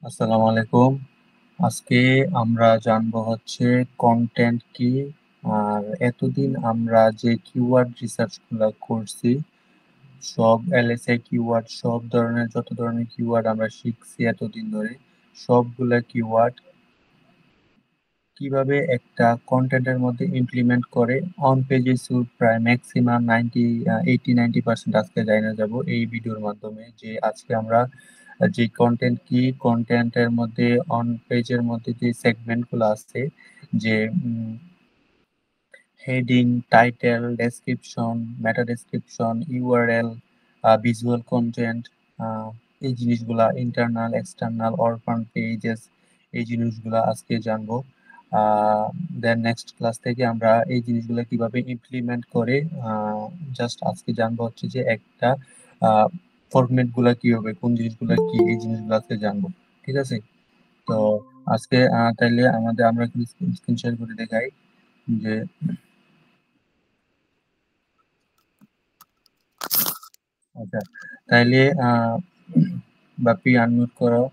আসসালামু আলাইকুম। আজকে আমরা জানবো হচ্ছে কনটেন্ট কি। আর এতদিন আমরা যে কিওয়ার্ড রিসার্চ গুলা করছি, সব এলএসআই কিওয়ার্ড, সব ধরনের যত ধরনের কিওয়ার্ড আমরা শিখছি এতদিন ধরে, সবগুলা কিওয়ার্ড কিভাবে একটা কন্টেন্টের মধ্যে ইমপ্লিমেন্ট করে অন পেজে প্রায় ম্যাক্সিমাম 80-90% আজকে জানা যাব এই ভিডিওর মাধ্যমে। যে আজকে আমরা যে কন্টেন্ট কি, কন্টেন্টের মধ্যে অন পেজের মধ্যে যে সেগমেন্ট গুলো আছে, যে heading, title, description, meta description, URL, visual content, এই জিনিসগুলা ইন্টারনাল, এক্সটার্নাল, অরফান পেজেস, এই জিনিসগুলা আজকে জানবো। দেন নেক্সট ক্লাস থেকে আমরা এই জিনিসগুলো কিভাবে ইমপ্লিমেন্ট করে জাস্ট আজকে জানবো হচ্ছে যে একটা ফরম্যাট গুলা কি হবে, কোন জিনিসগুলা কি, এই জিনিসগুলো আজকে জানবো। ঠিক আছে? তো আজকে তাইলে আমরা স্ক্রিন শেয়ার করে দেখাই যে আচ্ছা, তাইলে বাপি আনমিউট করো।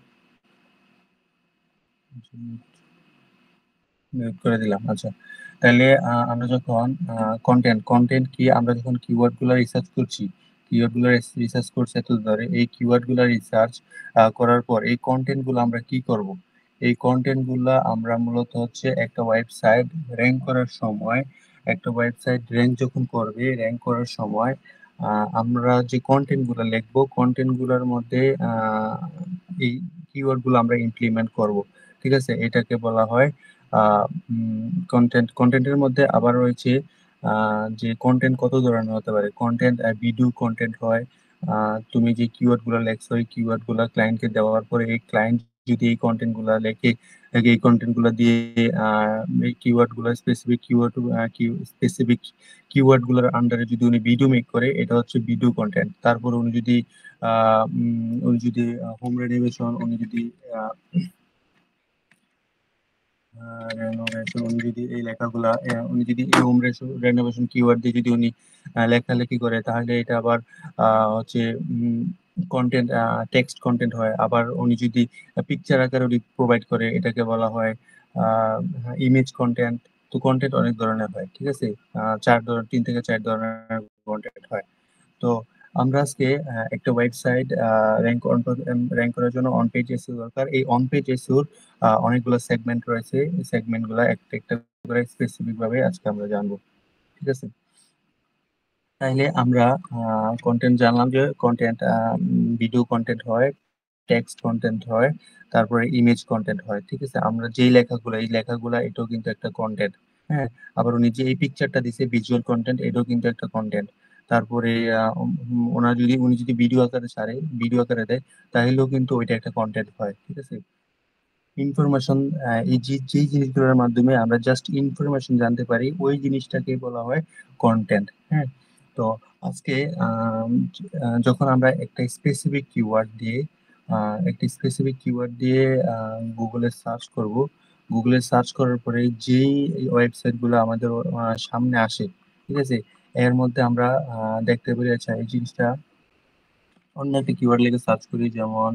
মিউট করে দিলাম। আচ্ছা, তাহলে আমরা যখন কন্টেন্ট কি, আমরা যখন কিওয়ার্ড গুলো রিসার্চ করছি, কিওয়ার্ড গুলো রিসার্চ করছি এত ধরে, এই কিওয়ার্ড গুলো রিসার্চ করার পর এই কন্টেন্ট গুলো আমরা কি করব? এই কন্টেন্ট গুলা আমরা মূলত হচ্ছে একটা ওয়েবসাইট র্যাঙ্ক করার সময়, একটা ওয়েবসাইট র্যাঙ্ক যখন করবে, র্যাঙ্ক করার সময় আমরা যে কন্টেন্ট গুলো লিখবো, কন্টেন্ট গুলোর মধ্যে এই কিওয়ার্ড গুলো আমরা ইমপ্লিমেন্ট করব। ঠিক আছে? এটাকে বলা হয় কন্টেন্টের মধ্যে আবার রয়েছে যে কন্টেন্ট কত ধরনের হতে পারে। কন্টেন্ট ভিডিও কন্টেন্ট হয়। তুমি যে কিওয়ার্ড গুলো লেখছো, এই কিওয়ার্ড গুলো ক্লায়েন্টকে দেওয়ার পরে এই ক্লায়েন্ট যদি এই কন্টেন্ট গুলা লেখে, এই কন্টেন্ট গুলো দিয়ে এই কিওয়ার্ড গুলো স্পেসিফিক কিওয়ার্ড গুলোর আন্ডারে যদি উনি ভিডিও মেক করে, এটা হচ্ছে ভিডিও কন্টেন্ট। তারপর উনি যদি হোম রেনোভেশন, উনি যদি রেনোভেশন, উনি যদি এই লেখাগুলা উনি যদি এই হোম রেনোভেশন কিওয়ার্ড দিয়ে যদি উনি লেখালেখি করে, তাহলে এটা আবার হচ্ছে কন্টেন্ট, টেক্সট কন্টেন্ট হয়। আবার উনি যদি পিকচার আকারে উনি প্রোভাইড করে, এটাকে বলা হয় ইমেজ কন্টেন্ট। তো কন্টেন্ট অনেক ধরনের হয়। ঠিক আছে? 3 থেকে 4 ধরনের কন্টেন্ট হয়। তো আমরা আজকে একটা ওয়েবসাইট র্যাঙ্ক করার জন্য অন পেজ এসইও দরকার। এই অন পেজ এসইওর অনেকগুলো সেগমেন্ট রয়েছে। এই সেগমেন্ট গুলা একটা একটা করে স্পেসিফিক ভাবে আজকে আমরা জানবো। ঠিক আছে? তাইলে আমরা কন্টেন্ট জানলাম যে কন্টেন্ট ভিডিও কন্টেন্ট হয়, টেক্সট কন্টেন্ট হয়, তারপরে ইমেজ কন্টেন্ট হয়। ঠিক আছে? আমরা যেই লেখাগুলো, এই লেখাগুলা এটাও কিন্তু একটা কন্টেন্ট। হ্যাঁ, আবার উনি যে এই পিকচারটা দিছে ভিজুয়াল কন্টেন্ট, এটাও কিন্তু একটা কন্টেন্ট। তারপরে উনি যদি ভিডিও আকারে ছাড়ে, ভিডিও আকারে দেয়, তাহলেও কিন্তু ওইটা একটা কন্টেন্ট হয়। ঠিক আছে? ইনফরমেশন, এই যে যেই জিনিসগুলোর মাধ্যমে আমরা জাস্ট ইনফরমেশন জানতে পারি, ওই জিনিসটাকে বলা হয় কন্টেন্ট। হ্যাঁ, তো আজকে যখন আমরা একটা স্পেসিফিক কিওয়ার্ড দিয়ে গুগলে সার্চ করব, গুগলে সার্চ করার পরে যেই ওয়েবসাইট গুলো আমাদের সামনে আসে, ঠিক আছে, এর মধ্যে আমরা দেখতে পারি। আচ্ছা, এই জিনিসটা অন্য একটা কিওয়ার্ড লিখে সার্চ করি, যেমন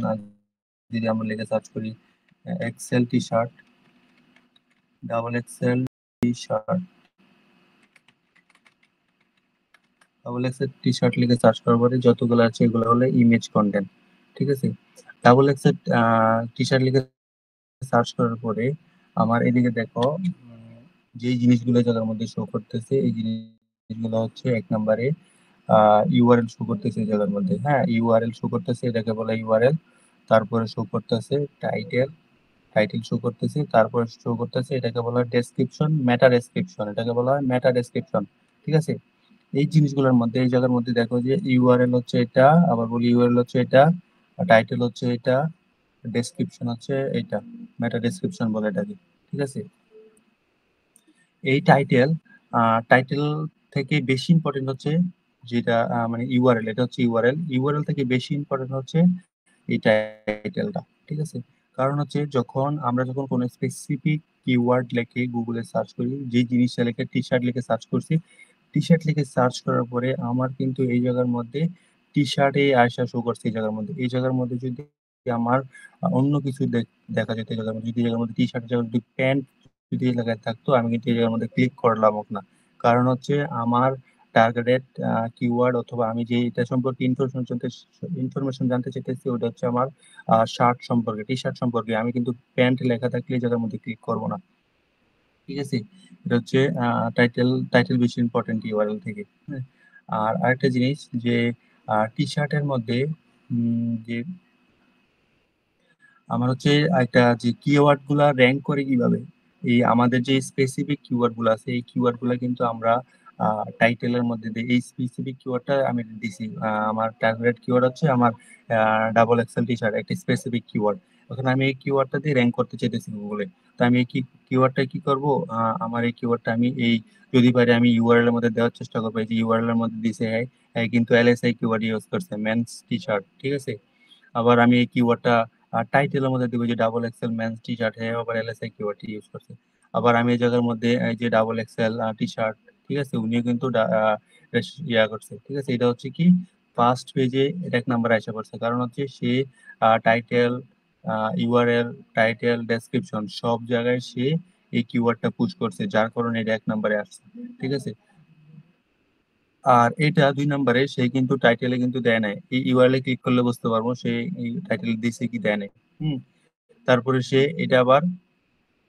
যদি আমরা লিখে সার্চ করি XL T shirt, double XL T shirt, double XL T shirt লিখে সার্চ করার পরে যতগুলো আছে এগুলো হলো ইমেজ কন্টেন্ট। ঠিক আছে? ডাবল এক্সেল টি শার্ট লিখে সার্চ করার পরে আমার এদিকে দেখো, যেই জিনিসগুলো জায়গার মধ্যে শো করতেছে, এই জিনিসগুলো হচ্ছে এক নম্বরে ইউআরএল শো করতেছে এই জায়গার মধ্যে। হ্যাঁ, ইউআরএল শো করতেছে, এটাকে বলে ইউআরএল। তারপরে শো করতেছে টাইটেল, টাইটেল শো করতেছে, তারপরে শো করতেছে, এটাকে বলা হয় ডেসক্রিপশন, মেটা ডেসক্রিপশন, এটাকে বলা হয় মেটা ডেসক্রিপশন। ঠিক আছে? এই জিনিসগুলোর মধ্যে, এই জায়গার মধ্যে দেখো যে ইউআরএল হচ্ছে এটা, আবার বলি ইউআরএল হচ্ছে এটা, টাইটেল হচ্ছে এটা, ডেসক্রিপশন হচ্ছে এটা, মেটা ডেসক্রিপশন বলে এটাকে। ঠিক আছে? এই টাইটেল থেকে বেশি ইম্পর্টেন্ট হচ্ছে যেটা মানে ইউআরএল, এটা হচ্ছে ইউআরএল, ইউআরএল থেকে বেশি ইম্পর্টেন্ট হচ্ছে এই টাইটেলটা। ঠিক আছে? কারণ হচ্ছে যখন কোনো স্পেসিফিক কিওয়ার্ড লিখে গুগলে সার্চ করি, যে জিনিসটা লিখে টি শার্ট লিখে সার্চ করছি, টি শার্ট লিখে সার্চ করার পরে আমার কিন্তু এই জায়গার মধ্যে টি শার্টে আয়সা শো করছে, এই জায়গার মধ্যে, এই জায়গার মধ্যে যদি আমার অন্য কিছু দেখা যেত, যদি এর মধ্যে টি শার্টের জায়গায় যদি প্যান্ট যদি এই জায়গায় থাকতো, আমি কিন্তু এই জায়গার মধ্যে ক্লিক করলাম না। কারণ হচ্ছে আমার টার্গেটেড কিওয়ার্ড অথবা আমি যে এটা সম্পর্কে ইনফরমেশন জানতে চাইতেছি ওটা হচ্ছে আমার শার্ট সম্পর্কে, টি শার্ট সম্পর্কে। আমি কিন্তু প্যান্ট লেখা থাকলে এই জায়গার মধ্যে ক্লিক করবো না। ঠিক আছে, এটা হচ্ছে টাইটেল টাইটেল বেশি ইম্পর্টেন্ট ইউআরএল থেকে। হ্যাঁ, আর আরেকটা জিনিস যে টি শার্টের মধ্যে যে আমার হচ্ছে একটা যে কিওয়ার্ড গুলা র্যাঙ্ক করে কিভাবে, এই আমাদের যে স্পেসিফিক কিওয়ার্ড গুলো আছে এই কিওয়ার্ড গুলা কিন্তু আমরা টাইটেলের মধ্যে দিই। এই স্পেসিফিক কিওয়ার্ডটা আমি দিছি, আমার টার্গেট কিওয়ার্ড হচ্ছে আমার ডাবল এক্সেল টি শার্ট, একটা স্পেসিফিক কিওয়ার্ড। ওখানে আমি এই কিওয়ার্ডটা দিয়ে র্যাঙ্ক করতে চাইতেছি গুগলে। তো আমি এই কিওয়ার্ডটা কি করব, আমার এই কিওয়ার্ডটা আমি এই যদি পারি আমি ইউআরএল এর মধ্যে দেওয়ার চেষ্টা করবো। এই যে ইউআরএল এর মধ্যে দিছে, হ্যাঁ হ্যাঁ, কিন্তু এলএসআই কিওয়ার্ড ইউজ করছে, মেন্স টি শার্ট। ঠিক আছে, আবার আমি এই কিওয়ার্ডটা টাইটেলের মধ্যে দিব যে double XL men's T shirt, হ্যাঁ আবার এলএসআই কিওয়ার্ড ইউজ করছে। আবার আমি এই জায়গার মধ্যে এই যে ডাবল এক্সেল টি শার্ট, ঠিক আছে, উনিও কিন্তু ইয়া করছে। ঠিক আছে, এটা হচ্ছে কি ফার্স্ট পেজে এটা এক নাম্বার আসা পড়ছে, কারণ হচ্ছে সে টাইটেল, ইউআরএল, টাইটেল, ডেসক্রিপশন সব জায়গায় সে এই কিওয়ার্ডটা পুশ করছে, যার কারণে এটা এক নাম্বারে আসছে। ঠিক আছে, আর এটা দুই নাম্বারে সে কিন্তু টাইটেলে কিন্তু দেয় নাই। এই ইউআরএল ক্লিক করলে বুঝতে পারবো সে এই টাইটেল দিছে কি দেয় নাই। হুম, তারপরে সে এটা আবার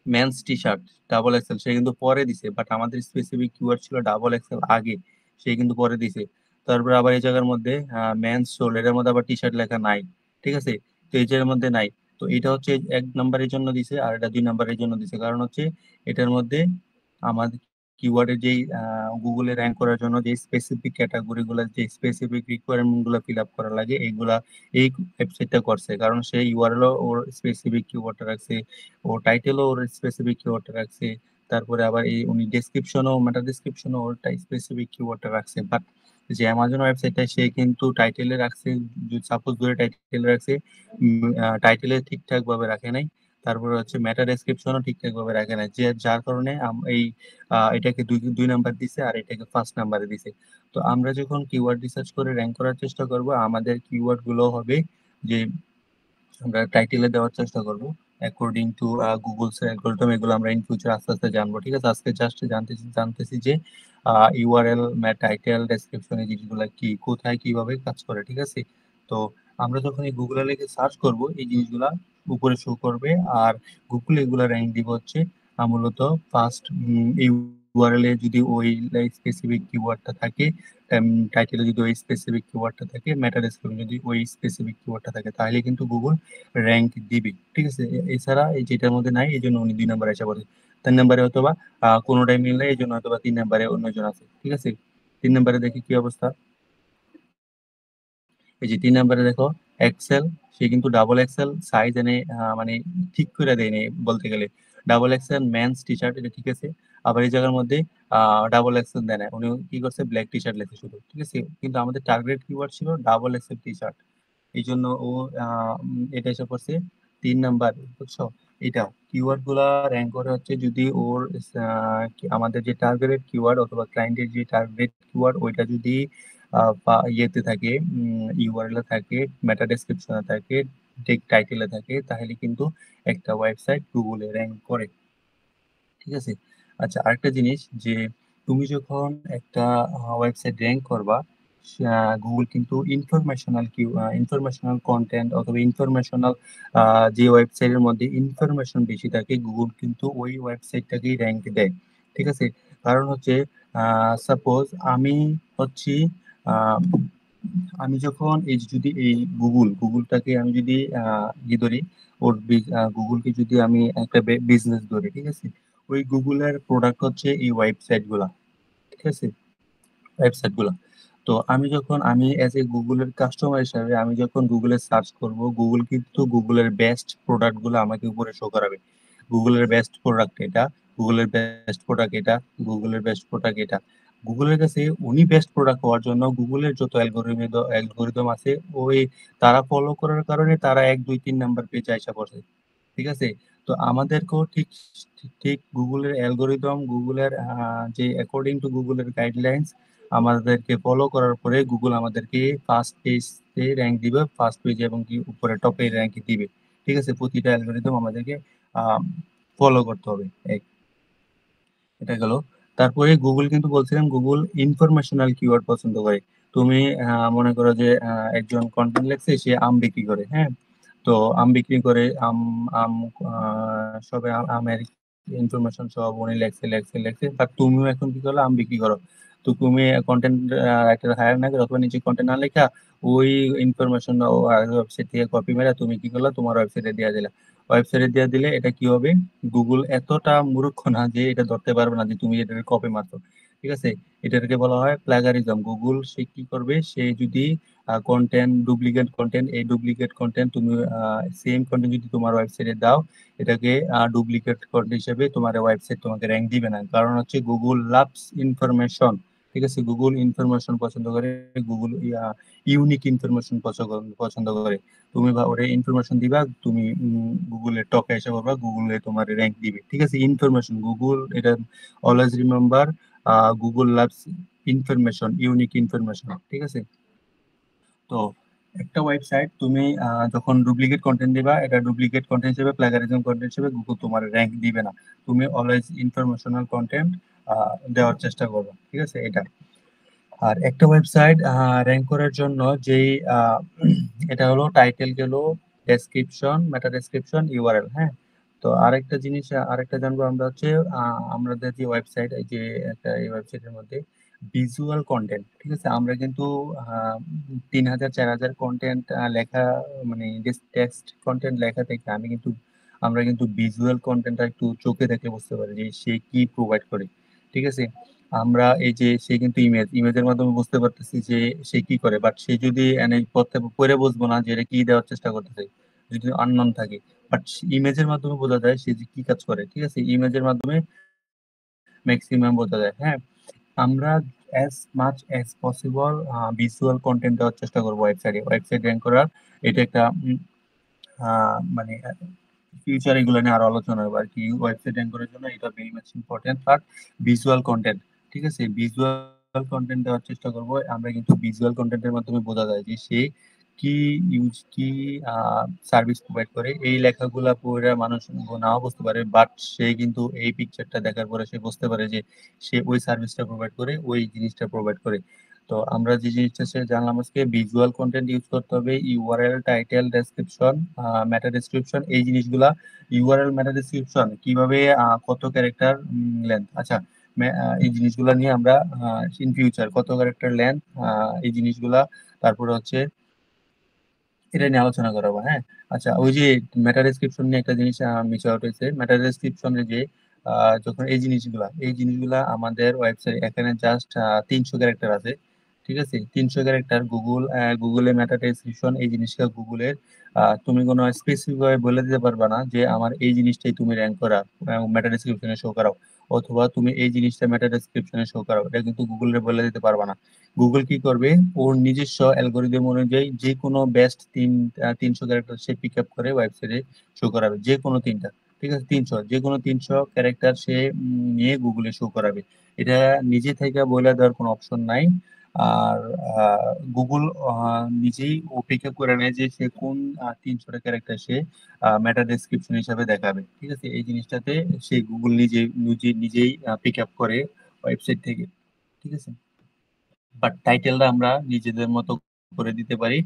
men's T shirt double XL সে কিন্তু পরে দিছে, বাট আমাদের স্পেসিফিক কিওয়ার্ড ছিল ডাবল এক্সেল আগে, সে কিন্তু পরে দিছে। তারপরে আবার এই জায়গার মধ্যে মেন্স শোল্ড, এটার মধ্যে আবার টি শার্ট লেখা নাই। ঠিক আছে, তো এই জায়গার মধ্যে নাই। তো এটা হচ্ছে এক নাম্বারের জন্য দিছে, আর এটা দুই নাম্বারের জন্য দিছে, কারণ হচ্ছে এটার মধ্যে আমাদের কিওয়ার্ডের যেই গুগলে র্যাঙ্ক করার জন্য যে স্পেসিফিক ক্যাটাগরি গুলো, যে স্পেসিফিক রিকোয়ারমেন্ট গুলো ফিল আপ করা লাগে, এইগুলা এই ওয়েবসাইটটা করছে, কারণ সে ইউআরএল ওর স্পেসিফিক কিওয়ার্ডটা রাখছে, ও টাইটেলও ওর স্পেসিফিক কিওয়ার্ডটা রাখছে। তারপরে আবার এই উনি ডেসক্রিপশনও মেটা ডেসক্রিপশনও ওর স্পেসিফিক কিওয়ার্ডটা রাখছে। বাট যে অ্যামাজন ওয়েবসাইটটা সে কিন্তু টাইটেলে রাখছে, সাপোজ ধরে টাইটেলে রাখছে, টাইটেলে ঠিকঠাক ভাবে রাখে নাই। তারপরে হচ্ছে মেটা ডেসক্রিপশনও ঠিকঠাক ভাবে রাখে নাই, যে যার কারণে এই এটাকে দুই দুই নাম্বার দিছে আর এটাকে ফার্স্ট নাম্বারে দিছে। তো আমরা যখন কিওয়ার্ড রিসার্চ করে র্যাঙ্ক করার চেষ্টা করব, আমাদের কিওয়ার্ড গুলো হবে যে আমরা টাইটেলে দেওয়ার চেষ্টা করব অ্যাকর্ডিং টু গুগল অ্যালগরিদম। এগুলো আমরা ইন ফিউচার আস্তে আস্তে জানবো। ঠিক আছে, আজকে জাস্ট জানতেছি যে ইউআরএল, টাইটেল, ডেসক্রিপশন এই জিনিসগুলো কি, কোথায় কিভাবে কাজ করে। ঠিক আছে, তো আমরা যখন এই গুগলে লিখে সার্চ করব এই জিনিসগুলা উপরে শো করবে, আর গুগল এগুলা র্যাঙ্ক দিব হচ্ছে মূলত ফার্স্ট। এই ইউআরএল এ যদি ওই স্পেসিফিক কিওয়ার্ডটা থাকে, টাইটেলে যদি ওই স্পেসিফিক কিওয়ার্ডটা থাকে, মেটা ডেসক্রিপশন যদি ওই স্পেসিফিক কিওয়ার্ডটা থাকে, তাহলে কিন্তু গুগল র্যাঙ্ক দিবে। ঠিক আছে, এছাড়া এই যেটার মধ্যে নাই এই জন্য উনি দুই নাম্বারে এসে পড়ে। 3 নাম্বারে হয়তোবা কোনোটাই মিল নেই, এই জন্য হয়তোবা 3 নাম্বারে অন্যজন আছে। ঠিক আছে, 3 নাম্বারে দেখি কি অবস্থা। এই যে 3 নাম্বারে দেখো এক্সেল, সে কিন্তু ডাবল এক্সেল সাইজ এনে মানে ঠিক করে দেয়নি বলতে গেলে। Double XL men's T shirt এটা ঠিক আছে, আবার এই জায়গার মধ্যে ডাবল এক্সেল দেয় না, উনি কি করছে ব্ল্যাক টি শার্ট লেখে শুধু। ঠিক আছে, কিন্তু আমাদের টার্গেট কিওয়ার্ড ছিল ডাবল এক্সেল টি শার্ট, এই জন্য ও এটা এসে পড়ছে 3 নাম্বার। বুঝছো, এটা কিওয়ার্ড গুলা র্যাঙ্ক করে হচ্ছে যদি ওর আমাদের যে টার্গেটেড কিওয়ার্ড অথবা ক্লায়েন্টের যে টার্গেট কিওয়ার্ড ওইটা যদি বা ইয়েতে থাকে, ইউআরএল এ থাকে, মেটা ডেসক্রিপশনে থাকে, টাইটেলে থাকে, তাহলে কিন্তু একটা ওয়েবসাইট গুগলে র্যাঙ্ক করে। ঠিক আছে, আচ্ছা আরেকটা জিনিস যে তুমি যখন একটা ওয়েবসাইট র্যাঙ্ক করবা, গুগল কিন্তু ইনফরমেশনাল কন্টেন্ট অথবা ইনফরমেশনাল যে ওয়েবসাইটের মধ্যে ইনফরমেশন বেশি থাকে গুগল কিন্তু ওই ওয়েবসাইটটাকেই র্যাঙ্ক দেয়। ঠিক আছে, কারণ হচ্ছে সাপোজ আমি হচ্ছি আহ, আমি যখন এই যে যদি এই গুগলটাকে আমি যদি ধরি, ওর গুগলকে যদি আমি একটা বিজনেস ধরি, ঠিক আছে, ওই গুগলের প্রোডাক্ট হচ্ছে এই ওয়েবসাইট গুলা। ঠিক আছে, ওয়েবসাইট গুলা। তো আমি অ্যাজ এ গুগলের কাস্টমার হিসাবে আমি যখন গুগলে সার্চ করব, গুগল কিন্তু গুগলের বেস্ট প্রোডাক্ট গুলো আমাকে উপরে শো করাবে। গুগলের বেস্ট প্রোডাক্ট এটা, গুগলের বেস্ট প্রোডাক্ট এটা, গুগলের বেস্ট প্রোডাক্ট এটা। গুগলের কাছে উনি বেস্ট প্রোডাক্ট হওয়ার জন্য গুগলের যত অ্যালগোরিদম আছে ওই তারা ফলো করার কারণে তারা 1 2 3 নাম্বার পেজে আসা পড়ছে। ঠিক আছে, তো আমাদেরকেও ঠিক ঠিক ঠিক গুগলের অ্যালগোরিদম, গুগলের যে অ্যাকর্ডিং টু গুগলের গাইডলাইন্স আমাদেরকে ফলো করার পরে গুগল আমাদেরকে ফার্স্ট পেজ ফার্স্টে র্যাঙ্ক দিবে, ফার্স্ট পেজে এবং কি উপরে টপে র্যাঙ্ক দিবে। ঠিক আছে, প্রতিটা অ্যালগরিদম আমাদেরকে ফলো করতে হবে। এটা গেল। তারপরে গুগল কিন্তু বলছিলাম গুগল ইনফরমেশনাল কিওয়ার্ড পছন্দ করে। তুমি মনে করো যে একজন কন্টেন্ট লেখছে, সে আম বিক্রি করে, হ্যাঁ, তো আম বিক্রি করে, আম আম সবে আমের ইনফরমেশন সব উনি লেখছে লেখছে লেখছে, বাট তুমিও এখন কি করলো, আম বিক্রি করো। তো তুমি কন্টেন্ট রাইটার হায়ার না করে অথবা নিজে কন্টেন্ট না লেখা ওই ইনফরমেশন ওয়েবসাইট থেকে কপি মেরে তুমি কি করলা, তোমার ওয়েবসাইটে দিয়ে দিলা। ওয়েবসাইটে দিয়ে দিলে এটা কি হবে, গুগল এতটা মূর্খ না যে এটা ধরতে পারবে না যে তুমি এটাকে কপি মারছো। ঠিক আছে, এটাকে বলা হয় প্লাগারিজম। গুগল সে কি করবে, সে যদি কন্টেন্ট ডুপ্লিকেট কন্টেন্ট, এই ডুপ্লিকেট কন্টেন্ট তুমি সেম কন্টেন্ট যদি তোমার ওয়েবসাইটে দাও, এটাকে ডুপ্লিকেট কন্টেন্ট হিসেবে তোমার ওয়েবসাইট তোমাকে র্যাঙ্ক দিবে না। কারণ হচ্ছে গুগল লাভস ইনফরমেশন। ঠিক আছে, গুগল ইনফরমেশন পছন্দ করে, গুগল ইউনিক ইনফরমেশন পছন্দ করে। তুমি ওরে ইনফরমেশন দিবা, তুমি গুগলের টপে এসে পড়বা, গুগলে তোমার র্যাঙ্ক দিবে। ঠিক আছে, ইনফরমেশন গুগল, এটা always remember, Google loves information, unique information. ঠিক আছে, তো একটা ওয়েবসাইট তুমি যখন ডুপ্লিকেট কন্টেন্ট দিবা, এটা ডুপ্লিকেট কন্টেন্ট হিসেবে, প্লাগারিজম কন্টেন্ট হিসেবে গুগল তোমার র্যাঙ্ক দিবে না। তুমি অলওয়েজ ইনফরমেশনাল কন্টেন্ট দেওয়ার চেষ্টা করবে। ঠিক আছে, এটা। আর একটা ওয়েবসাইট র্যাঙ্ক করার জন্য যেই এটা হলো টাইটেল গেল, ডেসক্রিপশন, মেটা ডেসক্রিপশন, ইউআরএল, হ্যাঁ। তো আরেকটা জিনিস আরেকটা জানবো আমরা হচ্ছে আমাদের যে ওয়েবসাইট, এই যে একটা এই ওয়েবসাইটের মধ্যে ভিজুয়াল কন্টেন্ট। ঠিক আছে, আমরা কিন্তু 3000 4000 কন্টেন্ট লেখা, মানে টেক্সট কন্টেন্ট লেখা থেকে আমরা কিন্তু ভিজুয়াল কন্টেন্টটা একটু চোখে দেখে বুঝতে পারি যে সে কি প্রোভাইড করে। ঠিক আছে, আমরা এই যে সে কিন্তু ইমেজের মাধ্যমে বুঝতে পারতেছি যে সে কি করে, বাট সে যদি পড়তে পড়ে বুঝবো না যে এটা কি দেওয়ার চেষ্টা করতেছে, যদি আননোন থাকে। বাট ইমেজের মাধ্যমে বোঝা যায় সে যে কি কাজ করে। ঠিক আছে, ইমেজের মাধ্যমে ম্যাক্সিমাম বোঝা যায়, হ্যাঁ। আমরা as much as possible visual content দেওয়ার চেষ্টা করবো ওয়েবসাইট র্যাঙ্ক করার। এটা একটা মানে ফিউচার এগুলো নিয়ে আরো আলোচনা হবে আর কি। ওয়েবসাইট র্যাঙ্ক করার জন্য এটা very much important part, visual content. ঠিক আছে, ভিজুয়াল কন্টেন্ট দেওয়ার চেষ্টা করব আমরা, কিন্তু ভিজুয়াল কন্টেন্টের মাধ্যমে বোঝা যায় যে সে কি সার্ভিস প্রোভাইড করে। এই লেখাগুলা পড়ে মানুষ নাও বুঝতে পারে, বাট সে কিন্তু এই পিকচারটা দেখার পরে সে বুঝতে পারে যে সে ওই সার্ভিসটা প্রোভাইড করে, ওই জিনিসটা প্রোভাইড করে। তো আমরা যে জিনিসটা সে জানলাম আজকে, ভিজুয়াল কন্টেন্ট ইউজ করতে হবে, URL, title, description, meta description, এই জিনিসগুলা। ইউআরএল, মেটা ডেসক্রিপশন কিভাবে, কত ক্যারেক্টার লেন্থ, আচ্ছা, এই জিনিসগুলা নিয়ে আমরা ইন ফিউচার কত ক্যারেক্টার লেন্থ, এই জিনিসগুলা, তারপরে হচ্ছে এটা নিয়ে আলোচনা করাবো, হ্যাঁ। আচ্ছা, ওই যে মেটা ডেসক্রিপশন নিয়ে একটা জিনিস মিস আউট হয়েছে। মেটা ডেসক্রিপশনে যে যখন এই জিনিসগুলা আমাদের ওয়েবসাইট এখানে জাস্ট 300 ক্যারেক্টার আছে। ঠিক আছে, 300 ক্যারেক্টার। গুগলে মেটা ডেসক্রিপশন এই জিনিসটা গুগলের, তুমি কোনো স্পেসিফিক ভাবে বলে দিতে পারবা না যে আমার এই জিনিসটাই তুমি র্যাঙ্ক করা, মেটা ডেসক্রিপশনে শো করাও, অথবা তুমি এই জিনিসটা মেটা ডেসক্রিপশনে শো করাও, এটা কিন্তু গুগলের বলে দিতে পারবা না। গুগল কি করবে, ওর নিজস্ব অ্যালগোরিদম অনুযায়ী যে কোনো বেস্ট 300 ক্যারেক্টার সে পিক আপ করে ওয়েবসাইটে শো করাবে, যে কোনো তিনটা। ঠিক আছে, 300, যে কোনো 300 ক্যারেক্টার সে নিয়ে গুগলে শো করাবে। এটা নিজে থেকে বলে দেওয়ার কোনো অপশন নাই। আর গুগল নিজেই ও পিক আপ করে নেয় যে সে কোন 300টা ক্যারেক্টার সে মেটা ডেসক্রিপশন হিসাবে দেখাবে। ঠিক আছে, এই জিনিসটাতে সে গুগল নিজেই পিক আপ করে ওয়েবসাইট থেকে। ঠিক আছে, বাট টাইটেলটা আমরা নিজেদের মতো করে দিতে পারি।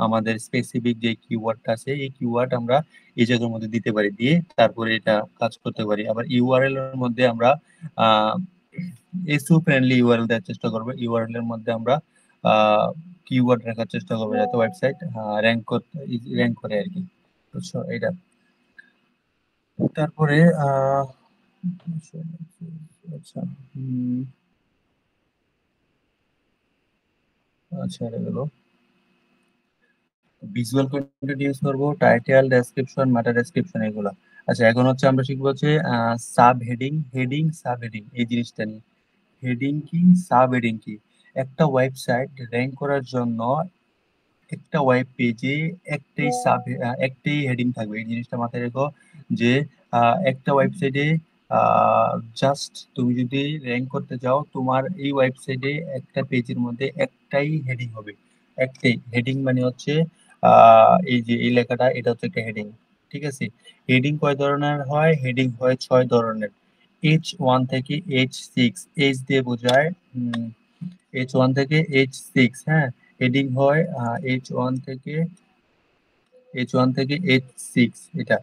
আমাদের স্পেসিফিক যে কিওয়ার্ডটা আছে, এই কিওয়ার্ড আমরা এই জায়গার মধ্যে দিতে পারি, দিয়ে তারপরে এটা কাজ করতে পারি। আবার ইউআরএল এর মধ্যে আমরা এসইও ফ্রেন্ডলি ইউআরএল দেওয়ার চেষ্টা করবো। ইউআরএল এর মধ্যে আমরা কিওয়ার্ড রাখার চেষ্টা করবো যাতে ওয়েবসাইট র্যাঙ্ক করে আর কি। বুঝছো এটা। তারপরে আচ্ছা, আচ্ছা, এটা গেল। ভিজুয়াল কন্টেন্ট ইউজ করব, টাইটেল, ডেসক্রিপশন, মেটা ডেসক্রিপশন, এগুলা। আচ্ছা, এখন হচ্ছে আমরা শিখবো হচ্ছে সাব হেডিং, সাব হেডিং, এই জিনিসটা নিয়ে। হেডিং কি, সাব হেডিং কি? একটা ওয়েবসাইট র্যাঙ্ক করার জন্য একটা ওয়েব পেজে একটাই হেডিং থাকবে, এই জিনিসটা মাথায় রেখো। যে একটা ওয়েবসাইটে জাস্ট তুমি যদি র্যাঙ্ক করতে চাও, তোমার এই ওয়েবসাইটে একটা পেজের মধ্যে একটাই হেডিং হবে। একটাই হেডিং মানে হচ্ছে এই যে এই লেখাটা এটা হচ্ছে একটা হেডিং। ঠিক আছে, হেডিং কয় ধরনের হয়? হেডিং হয় 6 ধরনের। H1 থেকে H6, H দিয়ে বোঝায় H1 থেকে H6, হ্যাঁ। হেডিং হয় H1 থেকে H6 এটা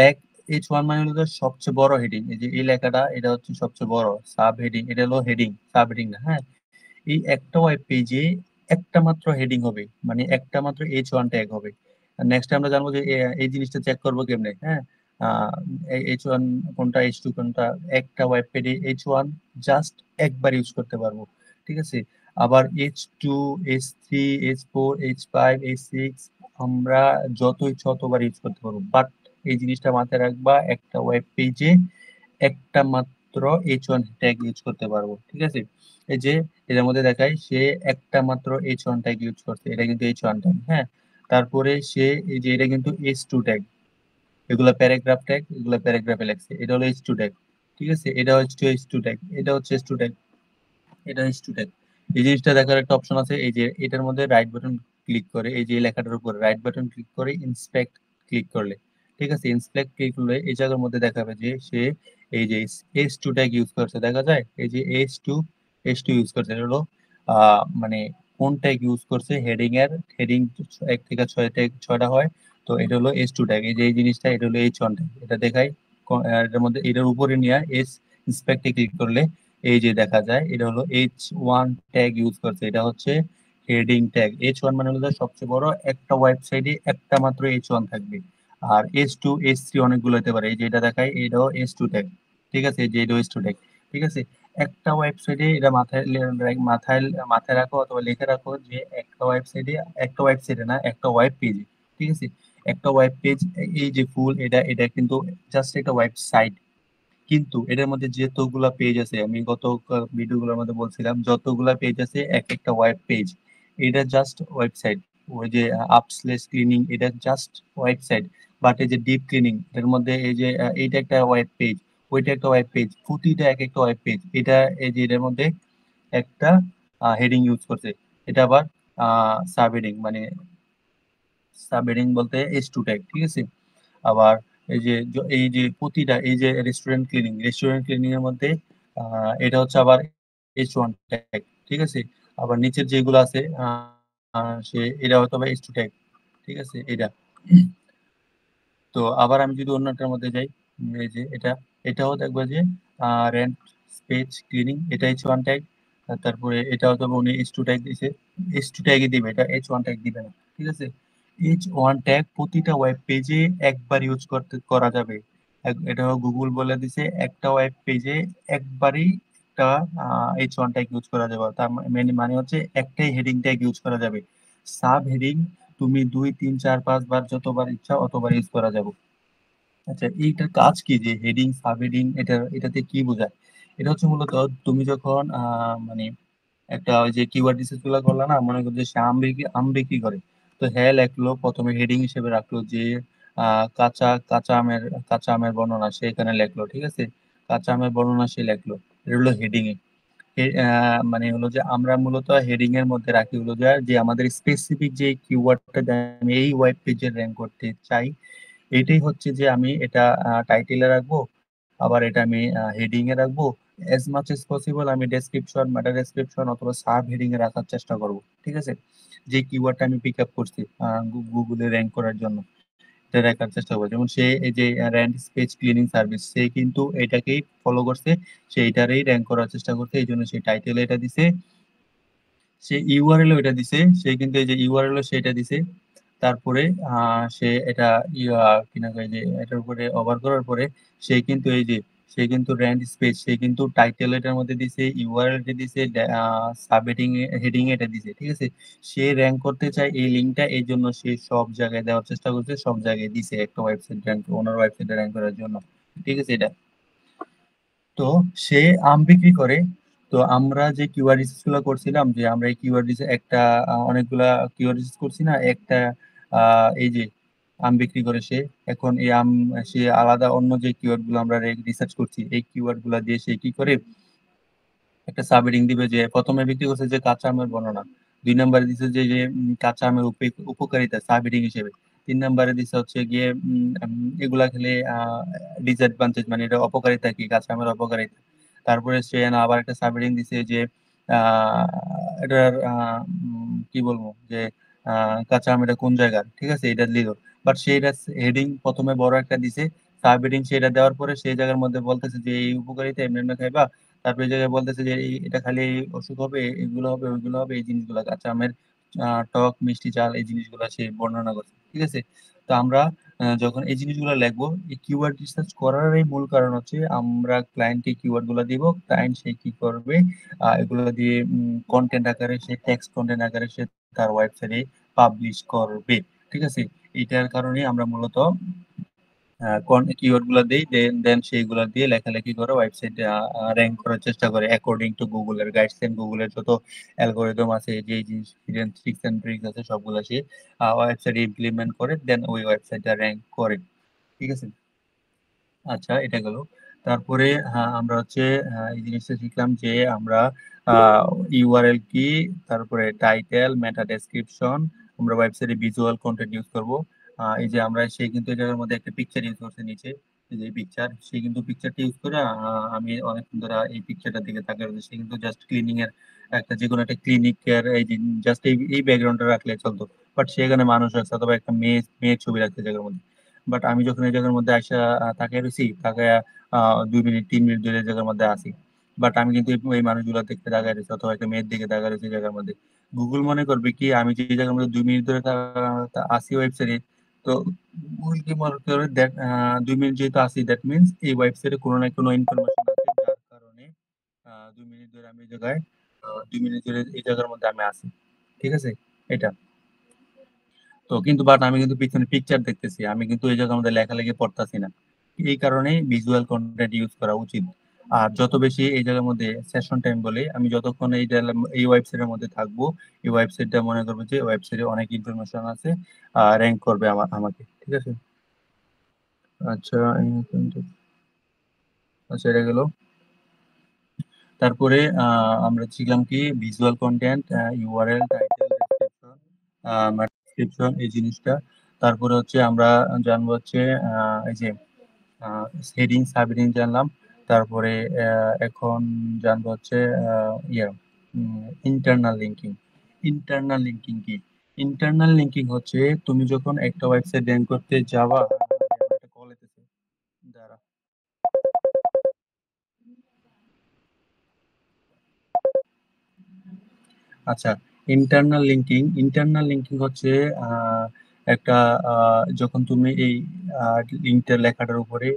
এক। H1 মানে হলো সবচেয়ে বড় হেডিং, এই যে এই লেখাটা এটা হচ্ছে সবচেয়ে বড় সাব হেডিং, এটা হলো হেডিং, সাব হেডিং না, হ্যাঁ। এই একটা ওয়েব পেজে একটা মাত্র হেডিং হবে, মানে একটা মাত্র H1 ট্যাগ হবে। নেক্সট আমরা জানবো যে এই জিনিসটা চেক করবো কেমনে, হ্যাঁ। H1 কোনটা, H2 কোনটা, একটা ওয়েব পেজে H1 জাস্ট একবার ইউজ করতে পারবো। ঠিক আছে, আবার H2, H3, H4, H5, H6 আমরা যত ইচ্ছা ততবার ইউজ করতে পারবো। বাট এই জিনিসটা মাথায় রাখবা, একটা ওয়েব পেজে একটা মাত্র H1 ট্যাগ ইউজ করতে পারবো। ঠিক আছে, এই যে এটার মধ্যে দেখায় সে একটা মাত্র H1 ট্যাগ ইউজ করছে, এটা কিন্তু H1 ট্যাগ, হ্যাঁ। তারপরে সে এই যে এটা কিন্তু H2 ট্যাগ, এগুলা প্যারাগ্রাফ ট্যাগ, এগুলা প্যারাগ্রাফে লেখছে, এটা হলো H2 ট্যাগ। ঠিক আছে, এটা হচ্ছে H2 ট্যাগ, এটা হচ্ছে H2 ট্যাগ, এটা স্টুডেন্ট। এই জিনিসটা দেখার একটা অপশন আছে, এই যে এটার মধ্যে রাইট বাটন ক্লিক করে, এই যে এই লেখাটার উপর রাইট বাটন ক্লিক করে ইন্সপেক্ট ক্লিক করলে, ঠিক আছে, ইন্সপেক্ট ক্লিক করলে এই জায়গার মধ্যে দেখাবে যে সে এই যে H2 ট্যাগ ইউজ করছে, দেখা যায় এই যে H2 ইউজ করছে। এটা হলো মানে কোন ট্যাগ ইউজ করছে, হেডিং এর হেডিং 1 থেকে 6 ট্যাগ 6টা হয়, তো এটা হলো H2 ট্যাগ। এই যে এই জিনিসটা এটা হলো H1 ট্যাগ, এটা দেখায় এটার মধ্যে এটার উপরে নিয়ে এস ইন্সপেক্টে ক্লিক করলে এই যে দেখা যায় এটা হলো H1 ট্যাগ ইউজ করছে, এটা হচ্ছে হেডিং ট্যাগ। H1 মানে হলো সবচেয়ে বড়, একটা ওয়েবসাইটে একটা মাত্র H1 থাকবে। আর H2, H3 অনেকগুলো হতে পারে, এই যে এটা দেখায় এটাও H2 ট্যাগ। ঠিক আছে, এই যে এটাও H2 ট্যাগ। ঠিক আছে, একটা ওয়েবসাইটে এটা মাথায় মাথায় রাখো অথবা লিখে রাখো যে একটা ওয়েবসাইটে না, একটা ওয়েব পেজে। ঠিক আছে, একটা ওয়েব পেজ, এই যে ফুল এটা এটা কিন্তু জাস্ট একটা ওয়েবসাইট, কিন্তু এটার মধ্যে যতগুলা পেজ আছে, আমি গত ভিডিওগুলোর মধ্যে বলছিলাম যতগুলা পেজ আছে এক একটা ওয়েব পেজ, এটা জাস্ট ওয়েবসাইট। ওই যে আপ স্ল্যাশ ক্লিনিং এটা জাস্ট ওয়েবসাইট, বাট এই যে ডিপ ক্লিনিং এর মধ্যে এই যে এইটা একটা ওয়েব পেজ, ওইটা একটা ওয়েব পেজ, প্রতিটা এক একটা ওয়েব পেজ। এটা এই যে এটার মধ্যে একটা হেডিং ইউজ করছে, এটা আবার সাব হেডিং, মানে সাব হেডিং বলতে H2 ট্যাগ। ঠিক আছে, আবার এই যে প্রতিটা এই যে রেস্টুরেন্ট ক্লিনিং এর মধ্যে এটা হচ্ছে আবার H1 ট্যাগ। ঠিক আছে, আবার নিচের যেগুলো আছে সে এটা হয়তো বা H2 ট্যাগ। ঠিক আছে, এটা। তো আবার আমি যদি অন্যটার মধ্যে যাই, এই যে এটাও দেখবো যে রেন্ট স্পেস ক্লিনিং, এটা H1 ট্যাগ। তারপরে এটা হয়তো বা উনি H2 ট্যাগ দিছে, H2 ট্যাগই দিবে, এটা H1 ট্যাগ দিবে না। ঠিক আছে, H1 ট্যাগ প্রতিটা ওয়েব পেজে একবার ইউজ করা যাবে। এটা গুগল বলে দিছে একটা ওয়েব পেজে একবারই একটা H1 ট্যাগ ইউজ করা যাবে, তার মানে হচ্ছে একটাই হেডিং ট্যাগ ইউজ করা যাবে। সাব হেডিং তুমি 2, 3, 4, 5 বার যতবার ইচ্ছা অতবার ইউজ করা যাবে। আচ্ছা, এইটার কাজ কি, যে হেডিং সাব হেডিং এটাতে কি বোঝায়? এটা হচ্ছে মূলত তুমি যখন মানে একটা ওই যে কিওয়ার্ড রিসার্চ গুলো করলা না, মনে করো যে সে আম বিক্রি করে, তো হ্যাঁ লেখলো প্রথমে হেডিং হিসেবে রাখলো যে কাঁচা কাঁচা আমের বর্ণনা সে এখানে লেখলো। ঠিক আছে, কাঁচা আমের বর্ণনা সে লেখলো, এটা হলো হেডিং এ। মানে হলো যে আমরা মূলত হেডিং এর মধ্যে রাখি হলো যে যে আমাদের স্পেসিফিক যে কিওয়ার্ডটা আমি এই ওয়েব পেজে র্যাঙ্ক করতে চাই, এটাই হচ্ছে যে আমি এটা টাইটেলে রাখবো, আবার এটা আমি হেডিং এ রাখবো। এজ মাচ এজ পসিবল আমি ডেসক্রিপশন, মেটা ডেসক্রিপশন অথবা সাব হেডিং এ রাখার চেষ্টা করব। ঠিক আছে, যে কিওয়ার্ডটা আমি পিক আপ করছি গুগলে র্যাঙ্ক করার জন্য, এটা রাখার চেষ্টা করবো। যেমন সে এই যে র্যান্ড স্পেস ক্লিনিং সার্ভিস, সে কিন্তু এটাকেই ফলো করছে, সে এটারই র্যাঙ্ক করার চেষ্টা করছে, এই জন্য সে টাইটেলে এটা দিছে, সে ইউআরএল এটা দিছে, সে কিন্তু এই যে ইউআরএল সেটা দিছে। তারপরে সে এটা কিনা কয় যে এটার উপরে ওভার করার পরে সে কিন্তু এই যে সে কিন্তু র্যান্ড স্পেস, সে কিন্তু টাইটেল এটার মধ্যে দিছে, ইউআরএল টা দিছে, সাব হেডিং এটা দিছে। ঠিক আছে, সে র্যাঙ্ক করতে চায় এই লিঙ্কটা, এই জন্য সে সব জায়গায় দেওয়ার চেষ্টা করছে, সব জায়গায় দিছে একটা ওয়েবসাইট র্যাঙ্ক, ওনার ওয়েবসাইটে র্যাঙ্ক করার জন্য। ঠিক আছে, এটা তো সে আম বিক্রি করে। তো আমরা যে কিওয়ার্ড রিসার্চ গুলো করছিলাম, যে আমরা এই কিওয়ার্ড রিসার্চ একটা অনেকগুলা কিওয়ার্ড রিসার্চ করছি না, একটা এই যে আম বিক্রি করে সে, এখন এই আম সে আলাদা অন্য যে কিওয়ার্ড গুলো আমরা রিসার্চ করছি এই কিওয়ার্ড গুলা দিয়ে সে কি করে একটা সাবহেডিং দিবে, যে প্রথমে বিক্রি করছে যে কাঁচা আমের বর্ণনা, 2 নম্বরে দিছে যে কাঁচা আমের উপকারিতা সাব হিডিং হিসেবে। 3 নম্বরে দিছে হচ্ছে গিয়ে এগুলা খেলে ডিসঅ্যাডভান্টেজ, মানে এটা অপকারিতা কি, কাঁচা আমের অপকারিতা। তারপরে সে না আবার একটা সাব হেডিং দিছে যে এটার কি বলবো যে কাঁচা আম এটা কোন জায়গার, ঠিক আছে, এটা দিল। বাট সেইটা হেডিং প্রথমে বড় একটা দিছে, সাব হেডিং সেটা দেওয়ার পরে সেই জায়গার মধ্যে বলতেছে যে এই উপকারিতা এমনি এমনি খাইবা। তারপরে এই জায়গায় বলতেছে যে এটা খালি অসুখ হবে, এগুলো হবে, ওইগুলো হবে, এই জিনিসগুলো কাঁচা আমের টক মিষ্টি চাল এই জিনিসগুলো সে বর্ণনা করছে, ঠিক আছে। তো আমরা যখন এই জিনিসগুলো লিখবো, এই কিওয়ার্ড রিসার্চ করার এই মূল কারণ হচ্ছে আমরা ক্লায়েন্টকে কিওয়ার্ড গুলো দিব, ক্লায়েন্ট সে কি করবে, এগুলো দিয়ে কন্টেন্ট আকারে, সে টেক্সট কন্টেন্ট আকারে সে তার ওয়েবসাইটে পাবলিশ করবে, ঠিক আছে। এটার কারণে আমরা মূলত কিওয়ার্ড গুলা দেই, দেন সেইগুলা দিয়ে লেখালেখি করে ওয়েবসাইটে র্যাঙ্ক করার চেষ্টা করে অ্যাকর্ডিং টু গুগলের গাইডলাইন, গুগলের যত অ্যালগোরিদম আছে, যে জিনিস ট্রিক্স এন্ড ট্রিক্স আছে সবগুলা সে ওয়েবসাইটে ইমপ্লিমেন্ট করে, দেন ওই ওয়েবসাইটটা র্যাঙ্ক করে, ঠিক আছে। আচ্ছা, এটা গেল। তারপরে আমরা হচ্ছে এই জিনিসটা শিখলাম যে আমরা ইউআরএল কি, তারপরে টাইটেল, মেটা ডেসক্রিপশন, আমরা ওয়েবসাইটে ভিজুয়াল কন্টেন্ট ইউজ করব। এই যে আমরা সে কিন্তু এটার মধ্যে একটা পিকচার ইউজ করছে নিচে, এই যে পিকচার, সে কিন্তু পিকচারটা ইউজ করে আমি অনেকক্ষণ ধরে এই পিকচারটার দিকে তাকিয়ে রয়েছি। সে কিন্তু জাস্ট ক্লিনিং এর একটা, যে কোনো একটা ক্লিনিকের এই যে জাস্ট এই ব্যাকগ্রাউন্ডটা রাখলে চলতো, বাট সেখানে মানুষ রাখছে অথবা একটা মেয়ে মেয়ের ছবি রাখছে জায়গার মধ্যে। বাট আমি যখন এই জায়গার মধ্যে আসা তাকিয়ে রয়েছি, তাকায় 2 মিনিট 3 মিনিট ধরে এই জায়গার মধ্যে আসি, বাট আমি কিন্তু এই মানুষগুলো দেখতে তাকায় রয়েছি অথবা একটা মেয়ের দিকে তাকায় রয়েছি জায়গার মধ্যে। গুগল মনে করবে কি আমি যে এই জায়গার মধ্যে 2 মিনিট ধরে আসি ওয়েবসাইটে, তো গুগল কি মনে করবে, দ্যাট 2 মিনিট যেহেতু আসি, দ্যাট মিনস এই ওয়েবসাইটে কোনো না কোনো ইনফরমেশন আছে, যার কারণে 2 মিনিট ধরে আমি এই জায়গায় 2 মিনিট ধরে এই জায়গার মধ্যে আমি আসি, ঠিক আছে। এটা তো কিন্তু, বাট আমি কিন্তু পিছনে পিকচার দেখতেছি, আমি কিন্তু এই জায়গার মধ্যে লেখালেখি পড়তাছি না। এই কারণে ভিজুয়াল কন্টেন্ট ইউজ করা উচিত। আর যত বেশি এই জায়গার মধ্যে সেশন টাইম বলে, আমি যতক্ষণ এই ওয়েবসাইটের মধ্যে থাকবো, এই ওয়েবসাইটটা মনে করবো যে ওয়েবসাইটে অনেক ইনফরমেশন আছে, র্যাঙ্ক করবে আমাকে, ঠিক আছে। আচ্ছা, আচ্ছা, এটা গেল। তারপরে আমরা শিখলাম কি visual content, URL, title, description এই জিনিসটা। তারপরে হচ্ছে আমরা জানবো হচ্ছে এই যে হেডিং সাবহেডিং জানলাম। তারপরে এখন জানবো হচ্ছে ইয়া ইন্টারনাল লিঙ্কিং। ইন্টারনাল লিঙ্কিং কি? ইন্টারনাল লিঙ্কিং হচ্ছে তুমি যখন একটা ওয়েবসাইট র্যাঙ্ক করতে যাবা, একটা কল এসেছে, দাঁড়া। আচ্ছা, ইন্টারনাল লিঙ্কিং হচ্ছে আহ, একটা যখন তুমি এই লিঙ্কটা লেখাটার উপরে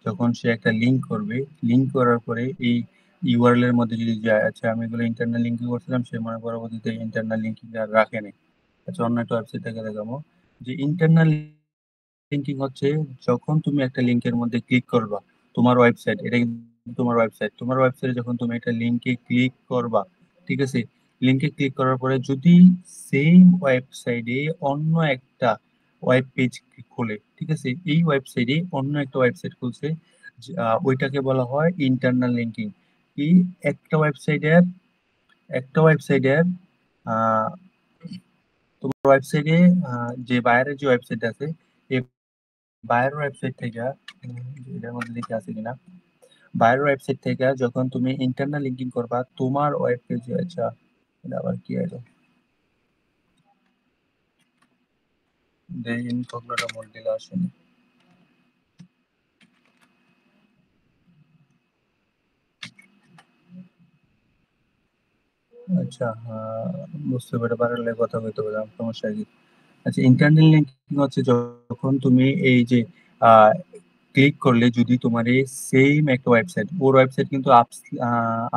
যখন সে একটা লিঙ্ক করবে, লিঙ্ক করার পরে এই ইউআরএল এর মধ্যে যদি যায়, আচ্ছা আমি এগুলো ইন্টারনাল লিঙ্কিং করছিলাম, সে মনে পরবর্তীতে ইন্টারনাল লিঙ্কিং আর রাখে নাই। আচ্ছা, অন্য একটা ওয়েবসাইট থেকে দেখাবো যে ইন্টারনাল লিঙ্কিং হচ্ছে যখন তুমি একটা লিঙ্কের মধ্যে ক্লিক করবা, তোমার ওয়েবসাইট, এটা কিন্তু তোমার ওয়েবসাইটে যখন তুমি একটা লিঙ্কে ক্লিক করবা, ঠিক আছে, লিঙ্কে ক্লিক করার পরে যদি সেম ওয়েবসাইটে অন্য একটা ওয়েব পেজ খোলে, ঠিক আছে, এই ওয়েবসাইটে অন্য একটা ওয়েবসাইট খুলছে, ওইটাকে বলা হয় ইন্টারনাল লিঙ্কিং। কি, একটা ওয়েবসাইটের একটা ওয়েবসাইটের তোমার ওয়েবসাইটে যে বাইরের যে ওয়েবসাইট আছে, এই বাইরের ওয়েবসাইট থেকে এটার মধ্যে লিখে আছে কিনা, বাইরের ওয়েবসাইট থেকে যখন তুমি ইন্টারনাল লিঙ্কিং করবা তোমার ওয়েব পেজে, আচ্ছা এটা আবার কি এলো, যে ইনকগনিটো মোড দিলে আসেনি। আচ্ছা, বুঝতে পেরে পারলে কথা বলতে পারলাম, সমস্যা কি। আচ্ছা, ইন্টারনাল লিঙ্কিং হচ্ছে যখন তুমি এই যে ক্লিক করলে যদি তোমার এই সেম একটা ওয়েবসাইট, ওর ওয়েবসাইট কিন্তু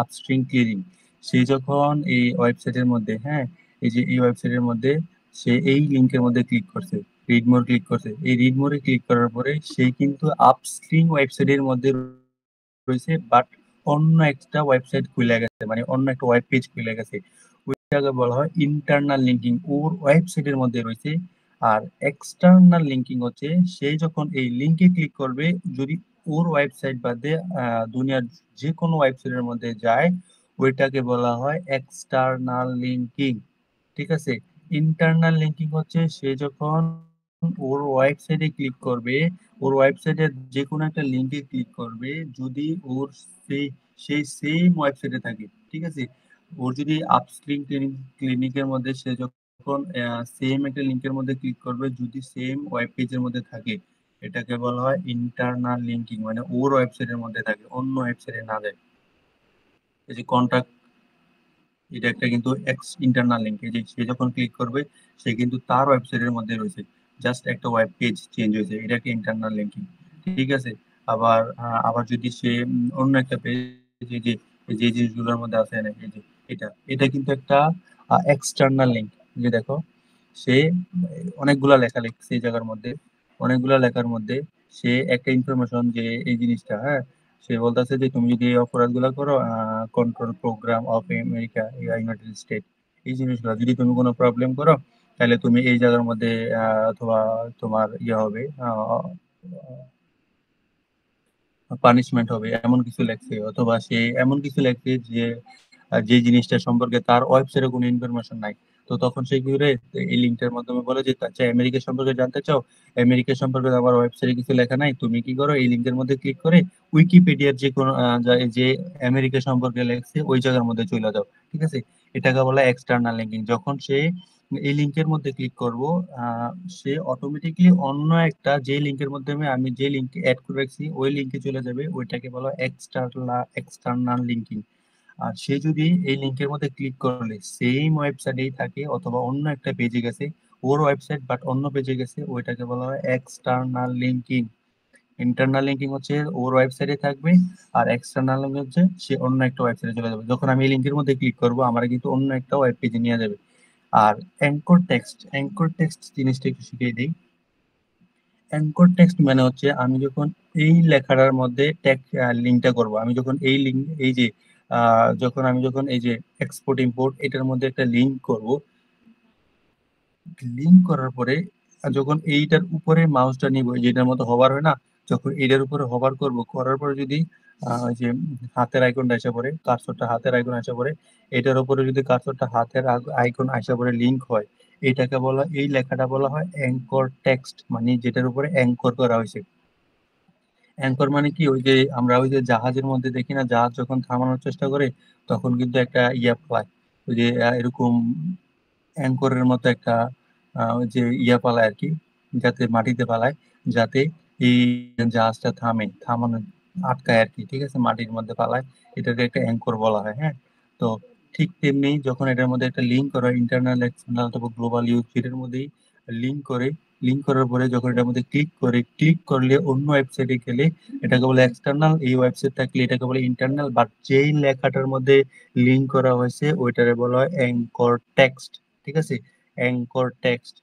আপস্ট্রিং ক্লিয়ারিং, সে যখন এই ওয়েবসাইটের মধ্যে, হ্যাঁ, এই যে এই ওয়েবসাইটের মধ্যে সে এই লিংকের মধ্যে ক্লিক করছে, রিড মোর ক্লিক করছে, এই রিড মোরে ক্লিক করার পরে সে কিন্তু আপস্ট্রিং ওয়েবসাইটের মধ্যে রয়েছে, বাট অন্য একটা ওয়েবসাইট খুলে গেছে, মানে অন্য একটা ওয়েব পেজ খুলে গেছে, ওইটাকে বলা হয় ইন্টারনাল লিঙ্কিং, ওর ওয়েবসাইটের মধ্যে রয়েছে। আর এক্সটার্নাল লিঙ্কিং হচ্ছে সে যখন এই লিঙ্কে ক্লিক করবে, যদি ওর ওয়েবসাইট বাদে দুনিয়ার যে কোনো ওয়েবসাইটের মধ্যে যায়, ওইটাকে বলা হয় এক্সটার্নাল লিঙ্কিং, ঠিক আছে। ইন্টারনাল লিঙ্কিং হচ্ছে সে যখন ওর ওয়েবসাইটে ক্লিক করবে, ওর ওয়েবসাইটের যে কোনো একটা লিঙ্কে ক্লিক করবে, যদি ওর সেই সেই সেম ওয়েবসাইটে থাকে, ঠিক আছে। ওর যদি আপস্ট্রিম ক্লিনিকের মধ্যে সে যখন সেম একটা লিঙ্কের মধ্যে ক্লিক করবে, যদি সেম ওয়েব পেজের মধ্যে থাকে, এটাকে বলা হয় ইন্টারনাল লিঙ্কিং, মানে ওর ওয়েবসাইটের মধ্যে থাকে, অন্য ওয়েবসাইটে না যায়। এই যে কন্টাক্ট, এটা একটা কিন্তু এক্স ইন্টারনাল লিঙ্ক, এই যে সে যখন ক্লিক করবে সে কিন্তু তার ওয়েবসাইটের মধ্যে রয়েছে, জাস্ট একটা ওয়েব পেজ চেঞ্জ হয়েছে, এটা একটা ইন্টারনাল লিঙ্কিং। ঠিক আছে। আবার আবার যদি সে অন্য একটা পেজ, যে যে যে জিনিসগুলোর মধ্যে আছে না, এই যে এটা এটা কিন্তু একটা এক্সটার্নাল লিঙ্ক। যে দেখো, সে অনেকগুলা লেখা লিখছে এই জায়গার মধ্যে, অনেকগুলা লেখার মধ্যে সে একটা ইনফরমেশন, যে এই জিনিসটা, হ্যাঁ, সে বলতেছে যে তুমি যদি এই অপরাধগুলো করো, control program of America, United State, এই জিনিসগুলো যদি তুমি কোনো প্রবলেম করো, তাহলে তুমি এই জায়গার মধ্যে অথবা তোমার ইয়ে হবে, পানিশমেন্ট হবে, এমন কিছু লেখছে। অথবা সে এমন কিছু লেখছে যে যে জিনিসটা সম্পর্কে তার ওয়েবসাইটে কোনো ইনফরমেশন নাই। তো তখন সে কি করে, এই লিঙ্কটার মাধ্যমে বলে যে আচ্ছা, আমেরিকা সম্পর্কে জানতে চাও, আমেরিকা সম্পর্কে তো আমার ওয়েবসাইটে কিছু লেখা নাই, তুমি কি করো, এই লিঙ্কের মধ্যে ক্লিক করে উইকিপিডিয়ার যে কোনো যে আমেরিকা সম্পর্কে লেখছে ওই জায়গার মধ্যে চলে যাও। ঠিক আছে। এটাকে বলা এক্সটার্নাল লিঙ্কিং। যখন সে এই লিঙ্কের মধ্যে ক্লিক করব, আহ, সে অটোমেটিকলি অন্য একটা, যে লিঙ্কের মাধ্যমে আমি যে লিঙ্কে অ্যাড করে রাখছি ওই লিঙ্কে চলে যাবে, ওইটাকে বলা এক্সটার্নাল লিঙ্কিং। আর সে যদি এই লিংকের মধ্যে ক্লিক করলে সেম ওয়েবসাইটেই থাকে, অথবা অন্য একটা পেজে গেছে, ওর ওয়েবসাইট বাট অন্য পেজে গেছে, ওইটাকে বলা হয় এক্সটার্নাল লিঙ্কিং। ইন্টারনাল লিঙ্কিং হচ্ছে ওর ওয়েবসাইটে থাকবে, আর এক্সটার্নাল লিঙ্ক হচ্ছে সে অন্য একটা ওয়েবসাইটে চলে যাবে। যখন আমি এই লিঙ্কের মধ্যে ক্লিক করব, আমার কিন্তু অন্য একটা ওয়েব পেজে নিয়ে যাবে। আর অ্যাঙ্কর টেক্সট জিনিসটা একটু শিখিয়ে দিই। অ্যাঙ্কর টেক্সট মানে হচ্ছে আমি যখন এই লেখাটার মধ্যে লিঙ্কটা করব, আমি যখন এই লিঙ্ক, এই যে যখন এই যে এক্সপোর্ট ইম্পোর্ট এটার মধ্যে একটা লিঙ্ক করব, লিঙ্ক করার পরে যখন এইটার উপরে মাউসটা নিব, যেটার মতো হবার হয় না, যখন এইটার উপরে হবার করব, করার পরে যদি ওই যে হাতের আইকনটা আসা পড়ে, কার্সরটা হাতের আইকন আসা পড়ে, এটার উপরে যদি কার্সরটা হাতের আইকন আসা পড়ে লিঙ্ক হয়, এটাকে বলা, এই লেখাটা বলা হয় অ্যাঙ্কর টেক্সট, মানে যেটার উপরে অ্যাঙ্কর করা হয়েছে। অ্যাঙ্কর মানে কি, ওই যে আমরা ওই যে জাহাজের মধ্যে দেখি না, জাহাজ যখন থামানোর চেষ্টা করে তখন কিন্তু একটা ইয়া পায়, ওই যে এরকম অ্যাঙ্করের মতো একটা ওই যে ইয়া পালায় আর কি, যাতে মাটিতে পালায়, যাতে এই জাহাজটা থামানো আটকায় আর কি। ঠিক আছে, মাটির মধ্যে পালায়, এটাকে একটা অ্যাঙ্কর বলা হয়। হ্যাঁ। তো ঠিক তেমনি যখন এটার মধ্যে একটা লিঙ্ক করা হয়, ইন্টারনাল, এক্সটার্নাল অথবা গ্লোবাল ইউজ, এটার মধ্যেই লিঙ্ক করে, লিঙ্ক করার পরে যখন এটার মধ্যে ক্লিক করলে অন্য ওয়েবসাইটে গেলে এটাকে বলে এক্সটার্নাল, এই ওয়েবসাইট থাকলে এটাকে বলে ইন্টারনাল, বাট যেই লেখাটার মধ্যে লিঙ্ক করা হয়েছে ওইটারে বলা হয় অ্যাঙ্কর টেক্সট। ঠিক আছে, অ্যাঙ্কর টেক্সট।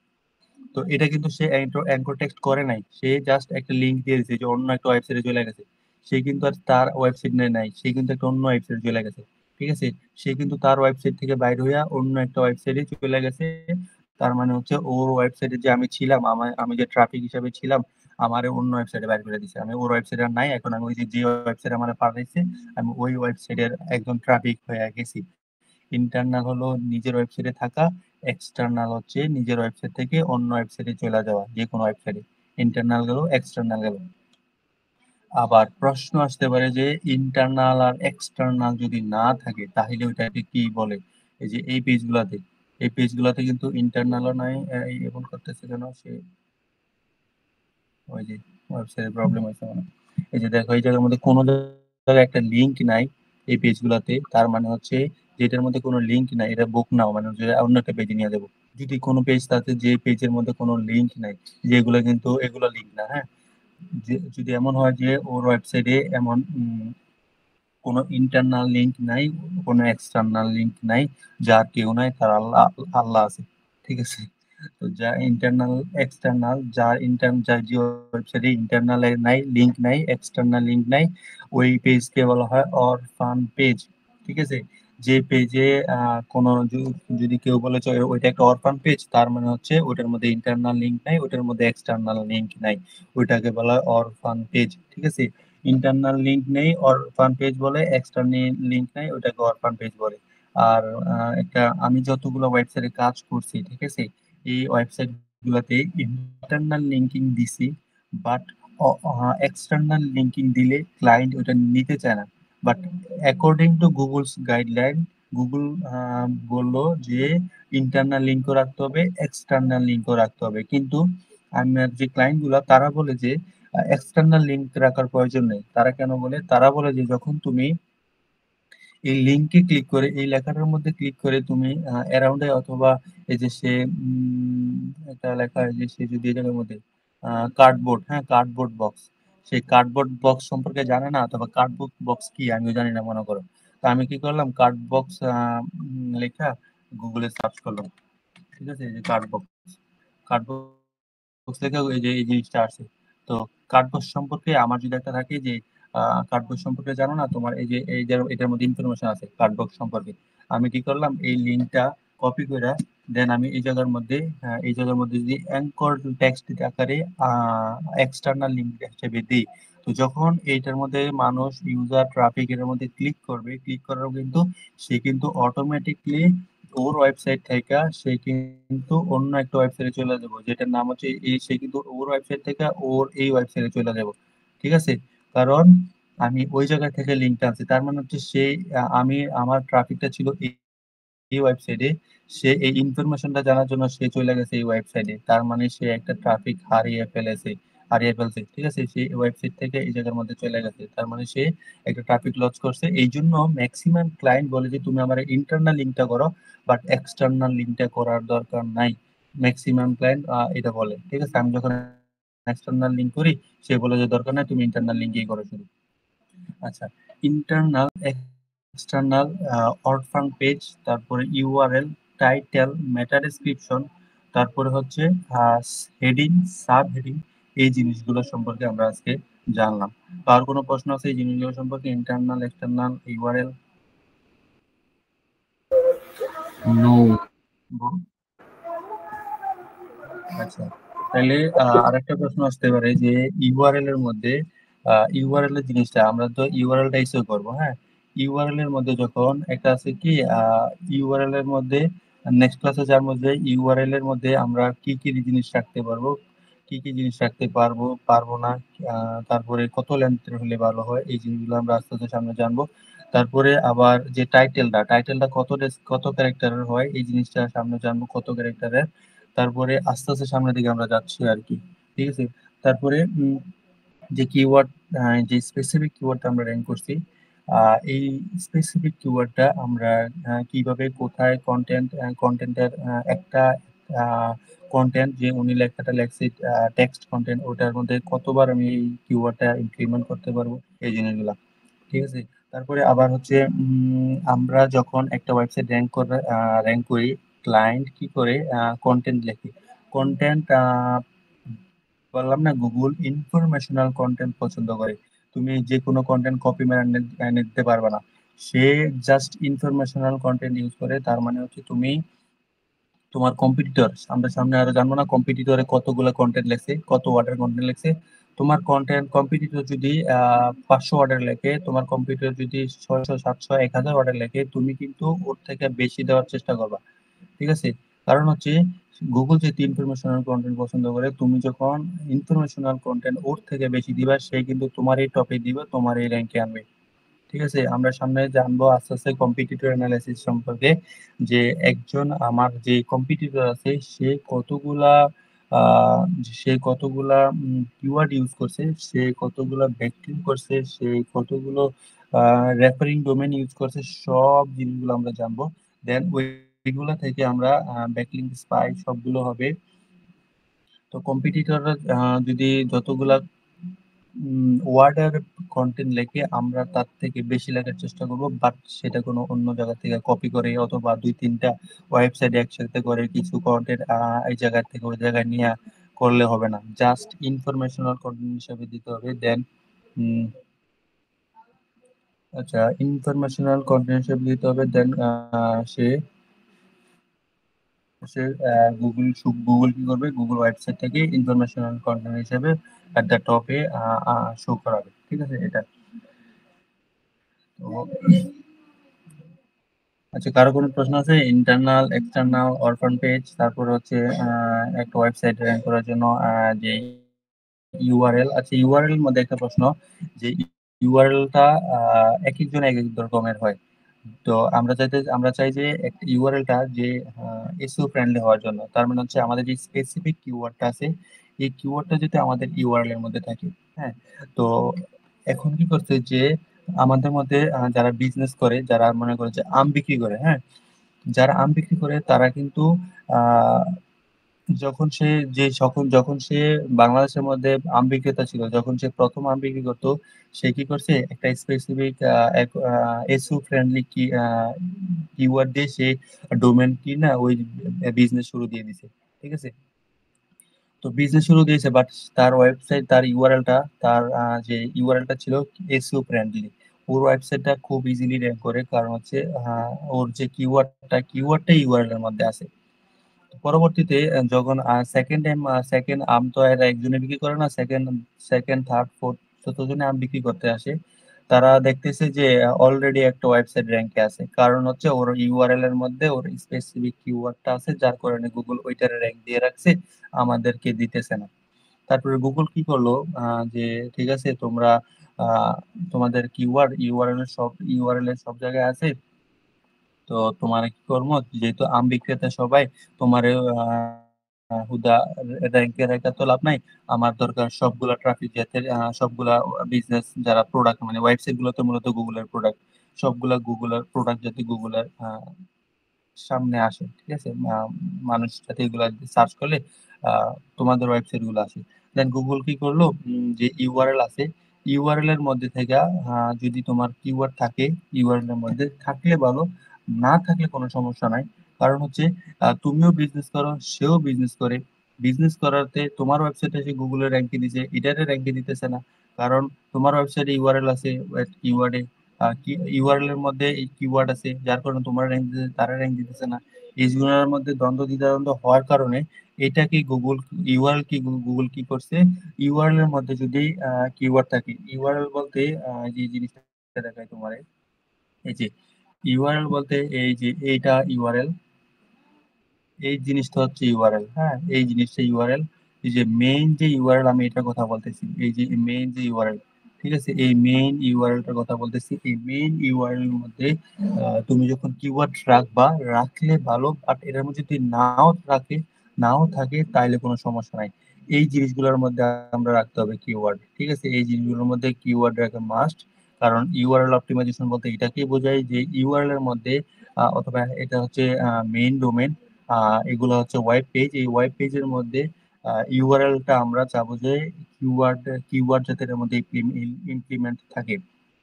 তো এটা কিন্তু সে অ্যাঙ্কর টেক্সট করে নাই, সে জাস্ট একটা লিঙ্ক দিয়ে দিয়েছে যে অন্য একটা ওয়েবসাইটে চলে গেছে। সে কিন্তু আর তার ওয়েবসাইট নাই, সে কিন্তু একটা অন্য ওয়েবসাইটে চলে গেছে। ঠিক আছে, সে কিন্তু তার ওয়েবসাইট থেকে বাইরে হইয়া অন্য একটা ওয়েবসাইটে চলে গেছে। তার মানে হচ্ছে ওর ওয়েবসাইটে যে আমি ছিলাম, আমি যে ট্রাফিক হিসাবে ছিলাম, আমার অন্য ওয়েবসাইটে বাইর করে দিছে, আমি ওর ওয়েবসাইটে আর নাই, এখন আমি ওই যে যে ওয়েবসাইটে আমার পাঠাইছে, আমি ওই ওয়েবসাইটের একজন ট্রাফিক হয়ে গেছি। ইন্টারনাল হলো নিজের ওয়েবসাইটে থাকা, এক্সটার্নাল হচ্ছে নিজের ওয়েবসাইট থেকে অন্য ওয়েবসাইটে চলে যাওয়া, যে কোনো ওয়েবসাইটে। ইন্টারনাল গেল, এক্সটার্নাল গেল। আবার প্রশ্ন আসতে পারে যে ইন্টারনাল আর এক্সটার্নাল যদি না থাকে তাহলে ওইটাকে কি বলে। এই যে এই পেজগুলাতে কিন্তু ইন্টারনালও নাই। এমন করতেছে কেন সে, ওই যে ওয়েবসাইটে প্রবলেম হয়েছে মানে, এই যে দেখো এই জায়গার মধ্যে কোনো জায়গায় একটা লিংক নাই এই পেজগুলাতে, তার মানে হচ্ছে যে এটার মধ্যে কোনো লিংক নাই, এটা বুক নাও, মানে হচ্ছে অন্য একটা পেজে নিয়ে যাবো। যদি কোনো পেজ থাকে যে পেজের মধ্যে কোনো লিংক নাই, যেগুলো কিন্তু এগুলো লিংক না, হ্যাঁ, যদি এমন হয় যে ওর ওয়েবসাইটে এমন কোনো ইন্টারনাল লিংক নাই, কোনো এক্সটার্নাল লিংক নাই, যার কেউ নাই তার আল্লাহ, আল্লাহ আছে। ঠিক আছে। তো যা ইন্টারনাল, এক্সটার্নাল, যার যে ওয়েবসাইটে ইন্টারনাল নাই, লিংক নাই, এক্সটার্নাল লিংক নাই, ওই পেজকে বলা হয় অরফান পেজ। ঠিক আছে। যে পেজে কোনো যদি কেউ বলে যে ওইটা একটা অরফান পেজ, তার মানে হচ্ছে ওইটার মধ্যে ইন্টারনাল লিংক নাই, ওইটার মধ্যে এক্সটার্নাল লিংক নাই, ওইটাকে বলা হয় অরফান পেজ। ঠিক আছে। ইন্টারনাল লিংক নেই অরফান পেজ বলে, এক্সটার্নাল লিংক নাই ওটাকে অরফান পেজ বলে। আর একটা আমি যতগুলো ওয়েবসাইটে কাজ করছি, ঠিক আছে, এই ওয়েবসাইট গুলাতে ইন্টারনাল লিঙ্কিং দিছি, বাট এক্সটার্নাল লিঙ্কিং দিলে ক্লায়েন্ট ওটা নিতে চায় না। But according to Google's guideline, Google বললো যে ইন্টারনাল লিঙ্কও রাখতে হবে, এক্সটার্নাল লিঙ্কও রাখতে হবে, কিন্তু আমার যে ক্লায়েন্ট গুলা তারা বলে যে এক্সটার্নাল লিঙ্ক রাখার প্রয়োজন নেই। তারা কেন বলে? তারা বলে যে যখন তুমি এই লিঙ্কে ক্লিক করে, এই লেখাটার মধ্যে ক্লিক করে তুমি অ্যারাউন্ডে অথবা এই যে সে একটা লেখা, যে সে যদি এই জায়গার মধ্যে কার্ডবোর্ড, হ্যাঁ কার্ডবোর্ড বক্স, সেই কার্ডবোর্ড বক্স সম্পর্কে জানে না, অথবা কার্ডবোর্ড বক্স কি আমিও জানি না মনে করো। তো আমি কি করলাম, কার্ড বক্স লেখা গুগলে সার্চ করলাম, ঠিক আছে, এই যে কার্ড বক্স, কার্ড বক্স লেখা এই যে এই জিনিসটা আসছে। তো কার্ড বক্স সম্পর্কে আমার যদি একটা থাকে যে কার্ড বক্স সম্পর্কে জানো না, তোমার এই যে এই যে এটার মধ্যে ইনফরমেশন আছে কার্ড বক্স সম্পর্কে, আমি কি করলাম এই লিঙ্কটা কপি করে দেন আমি এই জায়গার মধ্যে যদি অ্যাঙ্কর টেক্সট আকারে এক্সটার্নাল লিঙ্ক হিসেবে দিই, তো যখন এইটার মধ্যে মানুষ ইউজার ট্রাফিক এর মধ্যে ক্লিক করবে, ক্লিক করার কিন্তু সে কিন্তু অটোমেটিকলি ওর ওয়েবসাইট থেকে সে কিন্তু অন্য একটা ওয়েবসাইটে চলে যাব, যেটার নাম হচ্ছে এই, সে কিন্তু ওর ওয়েবসাইট থেকে ওর এই ওয়েবসাইটে চলে যাব, ঠিক আছে। কারণ আমি ওই জায়গা থেকে লিঙ্কটা আনছি, তার মানে হচ্ছে সে আমি আমার ট্রাফিকটা ছিল এই ওয়েবসাইটে, সে এই ইনফরমেশনটা জানার জন্য সে চলে গেছে এই ওয়েবসাইটে, তার মানে সে একটা ট্রাফিক হারিয়ে ফেলছে, ঠিক আছে, সে ওয়েবসাইট থেকে এই জায়গার মধ্যে চলে গেছে, তার মানে সে একটা ট্রাফিক লস করছে। এই জন্য ম্যাক্সিমাম ক্লায়েন্ট বলে যে তুমি আমার ইন্টারনাল লিঙ্কটা করো, বাট এক্সটার্নাল লিঙ্কটা করার দরকার নাই। ম্যাক্সিমাম ক্লায়েন্ট এটা বলে, ঠিক আছে। আমি যখন এক্সটার্নাল লিঙ্ক করি, সে বলে যে দরকার নাই, তুমি ইন্টারনাল লিঙ্কেই করো শুধু। আচ্ছা, ইন্টারনাল এক্সটার্নাল অরফান পেজ, তারপরে ইউআরএল, টাইটেল, মেটা ডেসক্রিপশন, তারপরে হচ্ছে হেডিং, সাব হেডিং, এই জিনিসগুলো সম্পর্কে আমরা আজকে জানলাম। তো আর কোনো প্রশ্ন আছে এই জিনিসগুলো সম্পর্কে, ইন্টারনাল এক্সটার্নাল ইউআরএল? No. আচ্ছা, তাহলে আরেকটা প্রশ্ন আসতে পারে যে ইউআরএল এর মধ্যে ইউআরএল এর জিনিসটা আমরা তো ইউআরএল টা ইস্যু করবো, হ্যাঁ, ইউআরএল এর মধ্যে যখন একটা আছে কি ইউআরএল এর মধ্যে নেক্সট ক্লাসে যার মধ্যে ইউআরএল এর মধ্যে আমরা কি কি জিনিস রাখতে পারবো, কি কি জিনিস রাখতে পারবো পারবো না, তারপরে কত লেন্থের হলে ভালো হয়, এই জিনিসগুলো আমরা আস্তে আস্তে সামনে জানবো। তারপরে আবার যে টাইটেলটা কত ক্যারেক্টারের হয়, এই জিনিসটা সামনে জানবো কত ক্যারেক্টারের। তারপরে আস্তে আস্তে সামনের দিকে আমরা যাচ্ছি আর কি, ঠিক আছে। তারপরে যে কিওয়ার্ড, যে স্পেসিফিক কিওয়ার্ডটা আমরা র্যাঙ্ক করছি, এই স্পেসিফিক কিওয়ার্ডটা আমরা কিভাবে কোথায় কন্টেন্টের একটা কন্টেন্ট যে উনি লেখাটা লেখছে, টেক্সট কন্টেন্ট, ওটার মধ্যে কতবার আমি এই কিওয়ার্ডটা ইমপ্লিমেন্ট করতে পারবো, এই জিনিসগুলা, ঠিক আছে। তারপরে আবার হচ্ছে আমরা যখন একটা ওয়েবসাইট র্যাঙ্ক করি, ক্লায়েন্ট কি করে কন্টেন্ট লেখে, কন্টেন্ট বললাম না গুগল ইনফরমেশনাল কন্টেন্ট পছন্দ করে। তুমি যে কোনো কন্টেন্ট কপি মেরে এনে দিতে পারবে না, সে জাস্ট ইনফরমেশনাল কন্টেন্ট ইউজ করে। তার মানে হচ্ছে তুমি তোমার কম্পিটিটর, আমরা সামনে আরো জানবো না কম্পিটিটরে কতগুলো কন্টেন্ট লেখছে, কত ওয়ার্ডের কন্টেন্ট লেখছে। তোমার কম্পিটিটর যদি 500 ওয়ার্ডের লেখে, তোমার কম্পিটিটর যদি 600, 700, 1000 ওয়ার্ডের লেখে, তুমি কিন্তু ওর থেকে বেশি দেওয়ার চেষ্টা করবা, ঠিক আছে। কারণ হচ্ছে গুগল যেহেতু ইনফরমেশনাল কন্টেন্ট পছন্দ করে, তুমি যখন ইনফরমেশনাল কন্টেন্ট ওর থেকে বেশি দিবা, সে কিন্তু তোমার এই টপে দিবে, তোমার এই র্যাঙ্কে আনবে, ঠিক আছে। আমরা সামনে জানবো আস্তে আস্তে কম্পিটিটর অ্যানালাইসিস সম্পর্কে, যে একজন আমার যে কম্পিটিটর আছে আহ, সে কতগুলা কিওয়ার্ড ইউজ করছে, সে কতগুলা ব্যাকলিঙ্ক করছে, সে কতগুলো রেফারিং ডোমেন ইউজ করছে, সব জিনিসগুলো আমরা জানবো। দেন ওইগুলা থেকে আমরা ব্যাকলিঙ্ক স্পাই সবগুলো হবে। তো কম্পিটিটররা যদি যতগুলা ওয়ার্ডের কন্টেন্ট লেখে, আমরা তার থেকে বেশি লেখার চেষ্টা করব, বাট সেটা কোনো অন্য জায়গা থেকে কপি করে অথবা দুই তিনটা ওয়েবসাইট একসাথে করে কিছু কন্টেন্ট এই জায়গা থেকে ওই জায়গায় নিয়ে করলে হবে না, জাস্ট ইনফরমেশনাল কন্টেন্ট হিসেবে দিতে হবে। দেন আচ্ছা, ইনফরমেশনাল কন্টেন্ট হিসেবে দিতে হবে, দেন সে সে গুগল কি করবে, গুগল ওয়েবসাইট থেকে ইনফরমেশনাল কন্টেন্ট হিসেবে এট দ্য টপে শো করাবে, ঠিক আছে। এটা তো আচ্ছা, কারো কোনো প্রশ্ন আছে? ইন্টারনাল, এক্সটার্নাল, অরফান পেজ, তারপর হচ্ছে একটা ওয়েবসাইট র্যাঙ্ক করার জন্য যে ইউআরএল। আচ্ছা, ইউআরএল এর মধ্যে একটা প্রশ্ন, যে ইউআরএলটা এক একজন এক এক রকমের হয়। তো আমরা চাই যে একটা ইউআরএলটা যে এসইও ফ্রেন্ডলি হওয়ার জন্য, তার মানে হচ্ছে আমাদের যে স্পেসিফিক কিওয়ার্ডটা আছে, এই কিওয়ার্ডটা যদি আমাদের ইউআরএল এর মধ্যে থাকে। হ্যাঁ, তো এখন কি করছে যে আমাদের মধ্যে যারা বিজনেস করে, যারা মনে করে যে আম বিক্রি করে, হ্যাঁ, যারা আম বিক্রি করে তারা কিন্তু আহ যখন সে বাংলাদেশের মধ্যে আম বিক্রেতা ছিল, যখন সে প্রথম আম বিক্রি করতো, সে কি করছে, একটা স্পেসিফিক এসইও ফ্রেন্ডলি কিওয়ার্ড দিয়ে সে ডোমেন কি না ওই বিজনেস শুরু দিয়ে দিছে। ঠিক আছে, তো বিজনেস শুরু দিয়েছে, বাট তার ওয়েবসাইট, তার ইউআরএলটা, তার যে ইউআরএলটা ছিল এসইও ফ্রেন্ডলি, ওর ওয়েবসাইটটা খুব ইজিলি র্যাঙ্ক করে, কারণ হচ্ছে ওর যে কিওয়ার্ডটা ইউআরএল এর মধ্যে আছে। পরবর্তীতে যখন সেকেন্ড টাইম, সেকেন্ড আম তো আর একজনে বিক্রি করে না, সেকেন্ড সেকেন্ড থার্ড ফোর্থ যতজনে আম বিক্রি করতে আসে, তারা দেখতেছে যে অলরেডি একটা ওয়েবসাইট র্যাঙ্কে আছে, কারণ হচ্ছে ওর ইউআরএল এর মধ্যে ওর স্পেসিফিক কিওয়ার্ডটা আছে, যার কারণে গুগল ওইটার র্যাঙ্ক দিয়ে রাখছে, আমাদেরকে দিতেছে না। তারপরে গুগল কি করলো, যে ঠিক আছে, তোমরা আহ, তোমাদের ইউআরএল এর সব জায়গায় আছে, তো তোমার কি কর্ম, যেহেতু আম বিক্রেতা সবাই, তোমার হুদা র্যাঙ্কে রেখা তো লাভ নাই। আমার দরকার সবগুলা ট্রাফিক, যাতে সবগুলা বিজনেস যারা প্রোডাক্ট, মানে ওয়েবসাইট গুলো তো মূলত গুগলের প্রোডাক্ট, সবগুলা গুগলের প্রোডাক্ট যাতে গুগলের সামনে আসে। ঠিক আছে, মানুষ যাতে এগুলা সার্চ করলে আহ, তোমাদের ওয়েবসাইট গুলো আসে। দেন গুগল কি করলো, যে ইউআরএল আছে, ইউআরএল এর মধ্যে থেকে যদি তোমার কিওয়ার্ড থাকে, ইউআরএল এর মধ্যে থাকলে ভালো, না থাকলে কোনো সমস্যা নাই। কারণ হচ্ছে তুমিও বিজনেস করো, সেও বিজনেস করে, বিজনেস করাতে তোমার ওয়েবসাইটে এসে গুগলের র্যাঙ্কে দিছে, এটারে র্যাঙ্কে দিতেছে না, কারণ তোমার ওয়েবসাইটে ইউআরএল আছে, কিওয়ার্ডে ইউআরএল এর মধ্যে এই কিওয়ার্ড আছে, যার কারণে তোমার র্যাঙ্ক দিতেছে, তারা র্যাঙ্ক দিতেছে না। এই দুজনের মধ্যে দ্বন্দ্ব হওয়ার কারণে এটা কি গুগল কি করছে, ইউআরএল এর মধ্যে যদি কিওয়ার্ড থাকে, ইউআরএল বলতে যে জিনিসটা দেখায় তোমার, এই যে ইউআরএল বলতে এই যে এইটা ইউআরএল, এই জিনিসটা হচ্ছে ইউআরএল। হ্যাঁ, এই জিনিসটা ইউআরএল, এই যে মেইন যে ইউআরএল, আমি এটার কথা বলতেছি, এই যে মেইন যে ইউআরএল, ঠিক আছে, এই মেইন ইউআরএলটার কথা বলতেছি। এই মেইন ইউআরএল এর মধ্যে তুমি যখন কিওয়ার্ড রাখবা, রাখলে ভালো, বাট এটার মধ্যে যদি নাও থাকে তাইলে কোনো সমস্যা নাই। এই জিনিসগুলোর মধ্যে আমরা রাখতে হবে কিওয়ার্ড। ঠিক আছে, এই জিনিসগুলোর মধ্যে কিওয়ার্ড রাখা মাস্ট, কারণ ইউআরএল অপটিমাইজেশন বলতে এটাকেই বোঝায় যে ইউআরএল এর মধ্যে অথবা এটা হচ্ছে মেইন ডোমেন, এগুলো হচ্ছে ওয়েব পেজ, এই ওয়েব পেজের মধ্যে ইউআরএলটা আমরা চাবো যে কিওয়ার্ড যাতে এর মধ্যে ইমপ্লিমেন্ট থাকে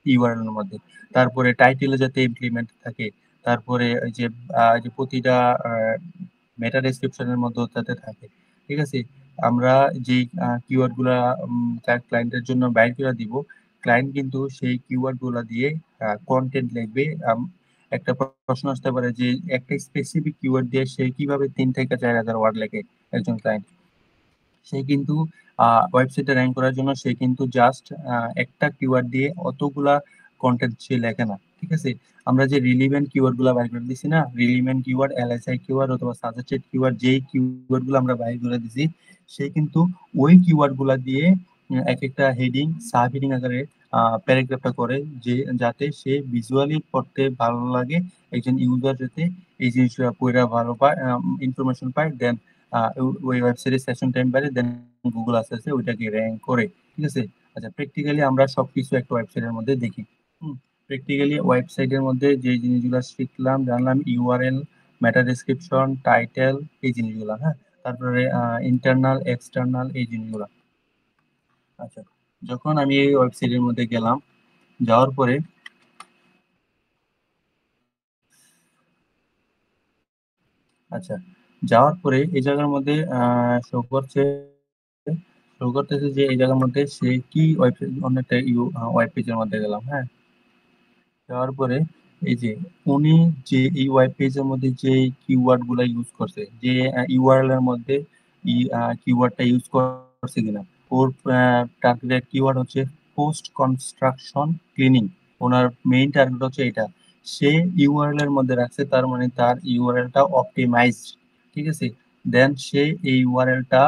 ইউআরএল এর মধ্যে, তারপরে টাইটেলে যাতে ইমপ্লিমেন্ট থাকে, তারপরে ওই যে প্রতিটা মেটা ডেসক্রিপশনের মধ্যে যাতে থাকে। ঠিক আছে, আমরা যে কিওয়ার্ড গুলা ক্লায়েন্টের জন্য বাইর করে দিব, ক্লায়েন্ট কিন্তু সেই কিওয়ার্ড গুলা দিয়ে কন্টেন্ট লিখবে। একটা প্রশ্ন আসতে পারে যে একটা স্পেসিফিক কিওয়ার্ড দিয়ে সে কিভাবে 3 থেকে 4 হাজার ওয়ার্ড লেখে একজন ক্লায়েন্ট। সে কিন্তু ওয়েবসাইটে র্যাঙ্ক করার জন্য সে কিন্তু জাস্ট একটা কিওয়ার্ড দিয়ে অতগুলা কন্টেন্ট সে লেখে না। ঠিক আছে, আমরা যে রিলিভেন্ট কিওয়ার্ড গুলা বাইর করে দিছি না, রিলিভেন্ট কিওয়ার্ড, এলএসআই কিওয়ার্ড অথবা সাজেস্টেড কিওয়ার্ড, যেই কিওয়ার্ড গুলো আমরা বাইর করে দিছি, সে কিন্তু ওই কিওয়ার্ড গুলা দিয়ে এক একটা হেডিং, সাব হেডিং আকারে প্যারাগ্রাফটা করে, যে যাতে সে ভিজুয়ালি পড়তে ভালো লাগে, একজন ইউজার যাতে এই জিনিসটা পড়া ভালো পায়, ইনফরমেশন পায়, দেন ওই ওয়েবসাইটের সেশন টাইম বাড়ে, দেন গুগল আস্তে আস্তে ওইটাকে র্যাঙ্ক করে। ঠিক আছে, আচ্ছা, প্র্যাকটিক্যালি আমরা সবকিছু একটা ওয়েবসাইটের মধ্যে দেখি। প্র্যাকটিক্যালি ওয়েবসাইটের মধ্যে যে জিনিসগুলো শিখলাম, জানলাম, ইউআরএল, মেটা ডেসক্রিপশন, টাইটেল, এই জিনিসগুলো, হ্যাঁ, তারপরে ইন্টারনাল, এক্সটার্নাল, এই জিনিসগুলো। আচ্ছা, যখন আমি এই ওয়েবসাইটের মধ্যে গেলাম, যাওয়ার পরে, আচ্ছা, যাওয়ার পরে এই জায়গার মধ্যে শো করছে শো করতেছে যে এই জায়গার মধ্যে সে কি ওয়েবসাইট, অন্য একটা ওয়েব পেজের মধ্যে গেলাম। হ্যাঁ, যাওয়ার পরে এই যে উনি যে এই ওয়েব পেজের মধ্যে যে কিওয়ার্ড গুলা ইউজ করছে, যে ইউআরএল এর মধ্যে কিওয়ার্ডটা ইউজ করছে কিনা, ওর টার্গেটেড কিওয়ার্ড হচ্ছে পোস্ট কনস্ট্রাকশন ক্লিনিং, ওনার মেইন টার্গেট হচ্ছে এটা। সে ইউআরএল এর মধ্যে রাখছে, তার মানে তার ইউআরএলটা অপটিমাইজড, ঠিক আছে। দেন সে এই ইউআরএলটা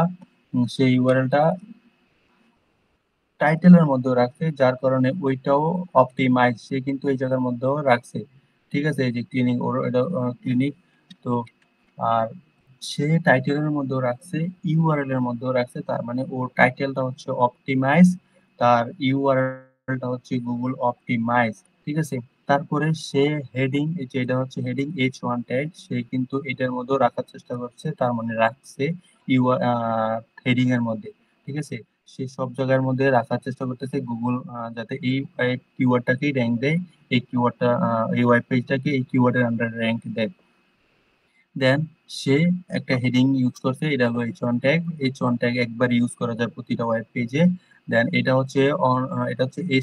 টাইটেলের মধ্যে রাখছে, যার কারণে ওইটাও অপটিমাইজ, সে কিন্তু এই জায়গার মধ্যেও রাখছে, ঠিক আছে। এই যে ক্লিনিক, ওর এটা ক্লিনিক। তো আর সে টাইটেলের মধ্যেও রাখছে, ইউআরএল এর মধ্যেও রাখছে, তার মানে ওর টাইটেলটা হচ্ছে অপটিমাইজ, তার ইউআরএলটা হচ্ছে গুগল অপটিমাইজ, ঠিক আছে। তারপরে সে হেডিং, যেটা হচ্ছে হেডিং H1 ট্যাগ, সে কিন্তু এটার মধ্যেও রাখার চেষ্টা করছে, তার মানে রাখছে ইউ হেডিং এর মধ্যে, ঠিক আছে। সে সব জায়গার মধ্যে রাখার চেষ্টা করতেছে গুগল, যাতে এই কিওয়ার্ডটাকেই র্যাঙ্ক দেয়, এই কিওয়ার্ডটা, এই ওয়েব পেজটাকে এই কিওয়ার্ডের আন্ডারে র্যাঙ্ক দেয়। দেন সে একটা হেডিং ইউজ করছে, এটা হলো H1 ট্যাগ। H1 ট্যাগ একবার ইউজ করা যায় প্রতিটা ওয়েব পেজে। দেন এটা হচ্ছে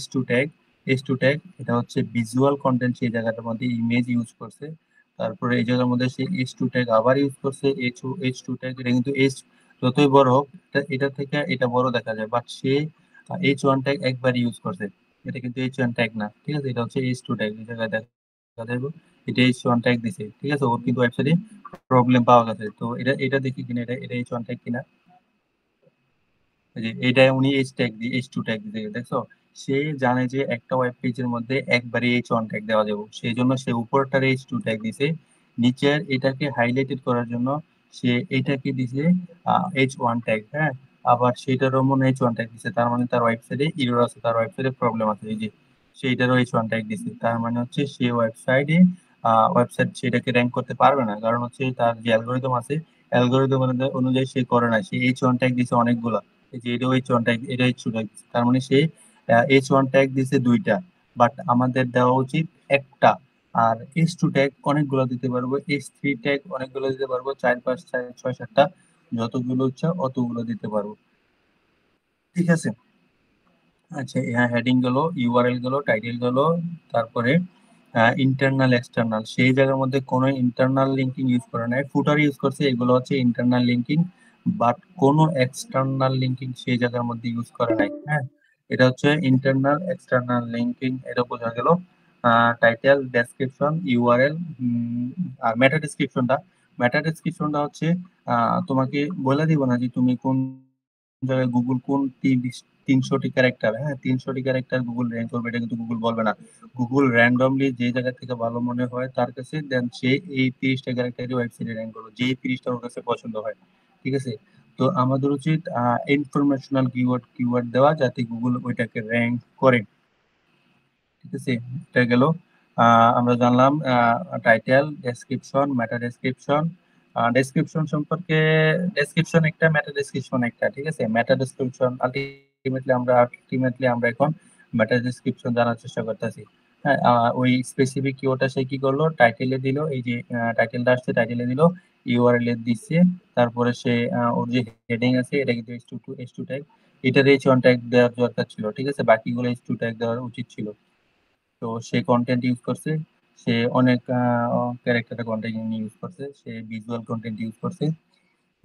H2 ট্যাগ। H2 ট্যাগ এটা হচ্ছে ভিজুয়াল কন্টেন্ট, সেই জায়গাটার মধ্যে ইমেজ ইউজ করছে। তারপরে এই জায়গার মধ্যে সে H2 ট্যাগ আবার ইউজ করছে, H2 ট্যাগ, এটা কিন্তু H যতই বড় হোক, এটা থেকে এটা বড় দেখা যায়, বাট সে H1 ট্যাগ একবার ইউজ করছে, এটা কিন্তু H1 ট্যাগ না, ঠিক আছে। এটা হচ্ছে H2 ট্যাগ, এই জায়গায় দেখা যাবে এটা H1 ট্যাগ দিছে, ঠিক আছে। ওর কিন্তু ওয়েবসাইটে প্রবলেম পাওয়া গেছে, তো এটা দেখি কিনা, এটা H1 ট্যাগ কিনা। যে এটা উনি H2 ট্যাগ দিয়ে দেখছো। সে জানে যে একটা ওয়েব পেজের মধ্যে একবারে H1 ট্যাগ দেওয়া যাবে, সেই জন্য সে উপরটারে H2 ট্যাগ দিছে, নিচের এটাকে হাইলাইটেড করার জন্য সে এটাকে দিছে H1 ট্যাগ, হ্যাঁ। আবার সেটারও মনে H1 ট্যাগ দিছে, তার মানে তার ওয়েবসাইটে এরর আছে, তার ওয়েবসাইটে প্রবলেম আছে, এই যে সেইটারও H1 ট্যাগ দিছে, তার মানে হচ্ছে সে ওয়েবসাইট সেটাকে র্যাঙ্ক করতে পারবে না, কারণ হচ্ছে তার যে অ্যালগোরিদম আছে, অ্যালগোরিদম অনুযায়ী সে করে না, সে H1 ট্যাগ দিছে অনেকগুলা, এই যে এটা H1 ট্যাগ, এটা H2 ট্যাগ, তার মানে সে H1 ট্যাগ দিছে দুইটা, বাট আমাদের দেওয়া উচিত একটা। আর H2 ট্যাগ অনেকগুলো দিতে পারবো, H3 ট্যাগ অনেকগুলো দিতে পারবো, 4 5 6 7টা, যতগুলো ইচ্ছা অতগুলো দিতে পারবো, ঠিক আছে। আচ্ছা, হ্যাঁ, হেডিং গেল, ইউআরএল গেল, টাইটেল গেল, তারপরে ইন্টারনাল এক্সটার্নাল, সেই জায়গার মধ্যে কোনো ইন্টারনাল লিঙ্কিং ইউজ করে নাই, ফুটার ইউজ করছে, এগুলো হচ্ছে ইন্টারনাল লিঙ্কিং, বাট কোনো এক্সটার্নাল লিঙ্কিং সেই জায়গার মধ্যে ইউজ করে নাই, হ্যাঁ। এটা হচ্ছে ইন্টারনাল এক্সটার্নাল লিঙ্কিং, এটা বোঝা গেল। টাইটেল, ডেসক্রিপশন, ইউআরএল, আর মেটা ডেসক্রিপশনটা হচ্ছে তোমাকে বলে দিব না যে তুমি কোন জায়গায় গুগল কোন 300টি ক্যারেক্টার, হ্যাঁ, 300টি ক্যারেক্টার গুগল র্যাঙ্ক করবে, এটা কিন্তু গুগল বলবে না। গুগল র্যান্ডমলি যে জায়গা থেকে ভালো মনে হয় তার কাছে, দেন সে এই 30টা ক্যারেক্টারই ওয়েবসাইটে র্যাঙ্ক করবে, যেই 30টা ওর কাছে পছন্দ হয়, ঠিক আছে। তো আমাদের উচিত ইনফরমেশনাল কিওয়ার্ড দেওয়া, যাতে গুগল ওইটাকে র্যাঙ্ক করে, ঠিক আছে। এটা গেল, আমরা জানলাম title, description, meta description. Description সম্পর্কে, ডেসক্রিপশন একটা, মেটা ডেসক্রিপশন একটা, ঠিক আছে। মেটা ডেসক্রিপশন আলটিমেটলি আমরা এখন মেটা ডেসক্রিপশন জানার চেষ্টা করতেছি, হ্যাঁ। ওই স্পেসিফিক কিওয়ার্ডটা সে কি করলো, টাইটেলে দিল, এই যে টাইটেলটা আসছে টাইটেলে দিল, ইউআরএল এ দিচ্ছে, তারপরে সে ওর যে হেডিং আছে এটা কিন্তু H2 ট্যাগ, এটার H1 ট্যাগ দেওয়ার দরকার ছিল, ঠিক আছে, বাকিগুলো H2 ট্যাগ দেওয়ার উচিত ছিল। তো সে কন্টেন্ট ইউজ করছে, সে অনেক ক্যারেক্টারের কন্টেন্ট ইউজ করছে, সে ভিজুয়াল কন্টেন্ট ইউজ করছে,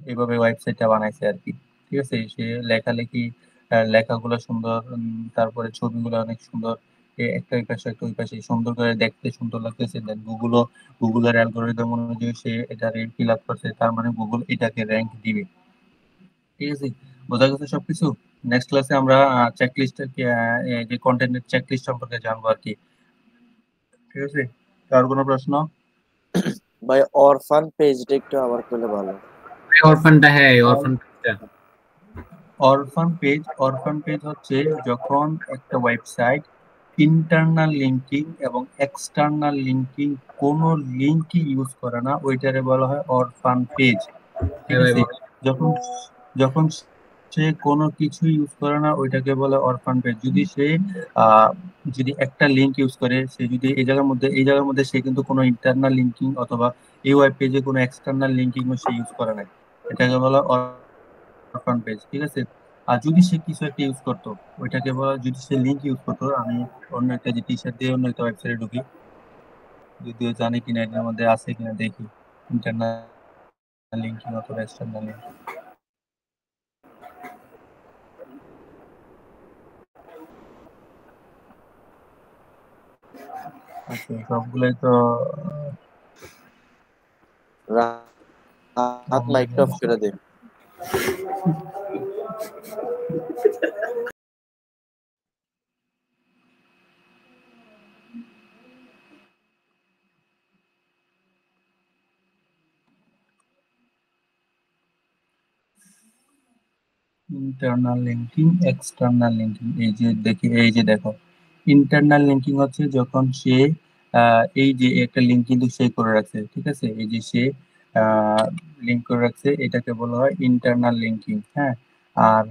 এইভাবে ওয়েবসাইটটা বানাইছে আর কি, ঠিক আছে। সে লেখালেখি, লেখাগুলো সুন্দর, তারপরে ছবিগুলো অনেক সুন্দর, একটা ওই পাশে একটা ওই পাশে, সুন্দর করে দেখতে সুন্দর লাগতেছে, দেন গুগলের অ্যালগোরিদম অনুযায়ী সে এটা ফিল আপ করছে, তার মানে গুগল এটাকে র্যাঙ্ক দিবে, ঠিক আছে। বোঝা গেছে সবকিছু। নেক্সট ক্লাসে আমরা চেকলিস্ট, যে কন্টেন্টের চেকলিস্ট সম্পর্কে জানবো আর কি, ঠিক আছে। আর কোনো প্রশ্ন? ভাই অরফান পেজটা একটু আবার করলে ভালো। অরফানটা, হ্যাঁ অরফান পেজটা। অরফান পেজ হচ্ছে যখন একটা ওয়েবসাইট ইন্টারনাল লিঙ্কিং এবং এক্সটার্নাল লিঙ্কিং কোনো লিঙ্কই ইউজ করে না, ওইটারে বলা হয় অরফান পেজ, ঠিক হ্যাঁ ভাই আছে। যখন যখন সে কোনো কিছু ইউজ করে না, ওইটাকে বলে অরফান পেজ। আহ, যদি একটা লিঙ্ক ইউজ করে, সে যদি এই জায়গার মধ্যে সে কিন্তু কোনো ইন্টারনাল লিঙ্কিং অথবা এই ওয়েব পেজে কোনো এক্সটার্নাল লিঙ্কিং সে ইউজ করে না, এটাকে বলা অরফান পেজ, ঠিক আছে। আর যদি সে কিছু একটা ইউজ করতো, ওইটাকে বলা, যদি সে লিঙ্ক ইউজ করতো, আমি অন্য একটা যে টি শার্ট দিয়ে অন্য একটা ওয়েবসাইটে ঢুকি, যদিও জানি কিনা এটার মধ্যে আছে কিনা দেখি, ইন্টারনাল লিঙ্কিং অথবা এক্সটার্নাল লিঙ্কিং। আচ্ছা সবগুলোই তো রাত মাইকটা অফ করে দে। Internal linking, external linking. এই যে দেখো, ইন্টারনাল লিঙ্কিং হচ্ছে যখন সে এই যে একটা লিঙ্ক কিন্তু সে করে রাখছে, ঠিক আছে, এই যে সে লিঙ্ক করে রাখছে, এটাকে বলা হয় ইন্টারনাল লিঙ্কিং। হ্যাঁ, আর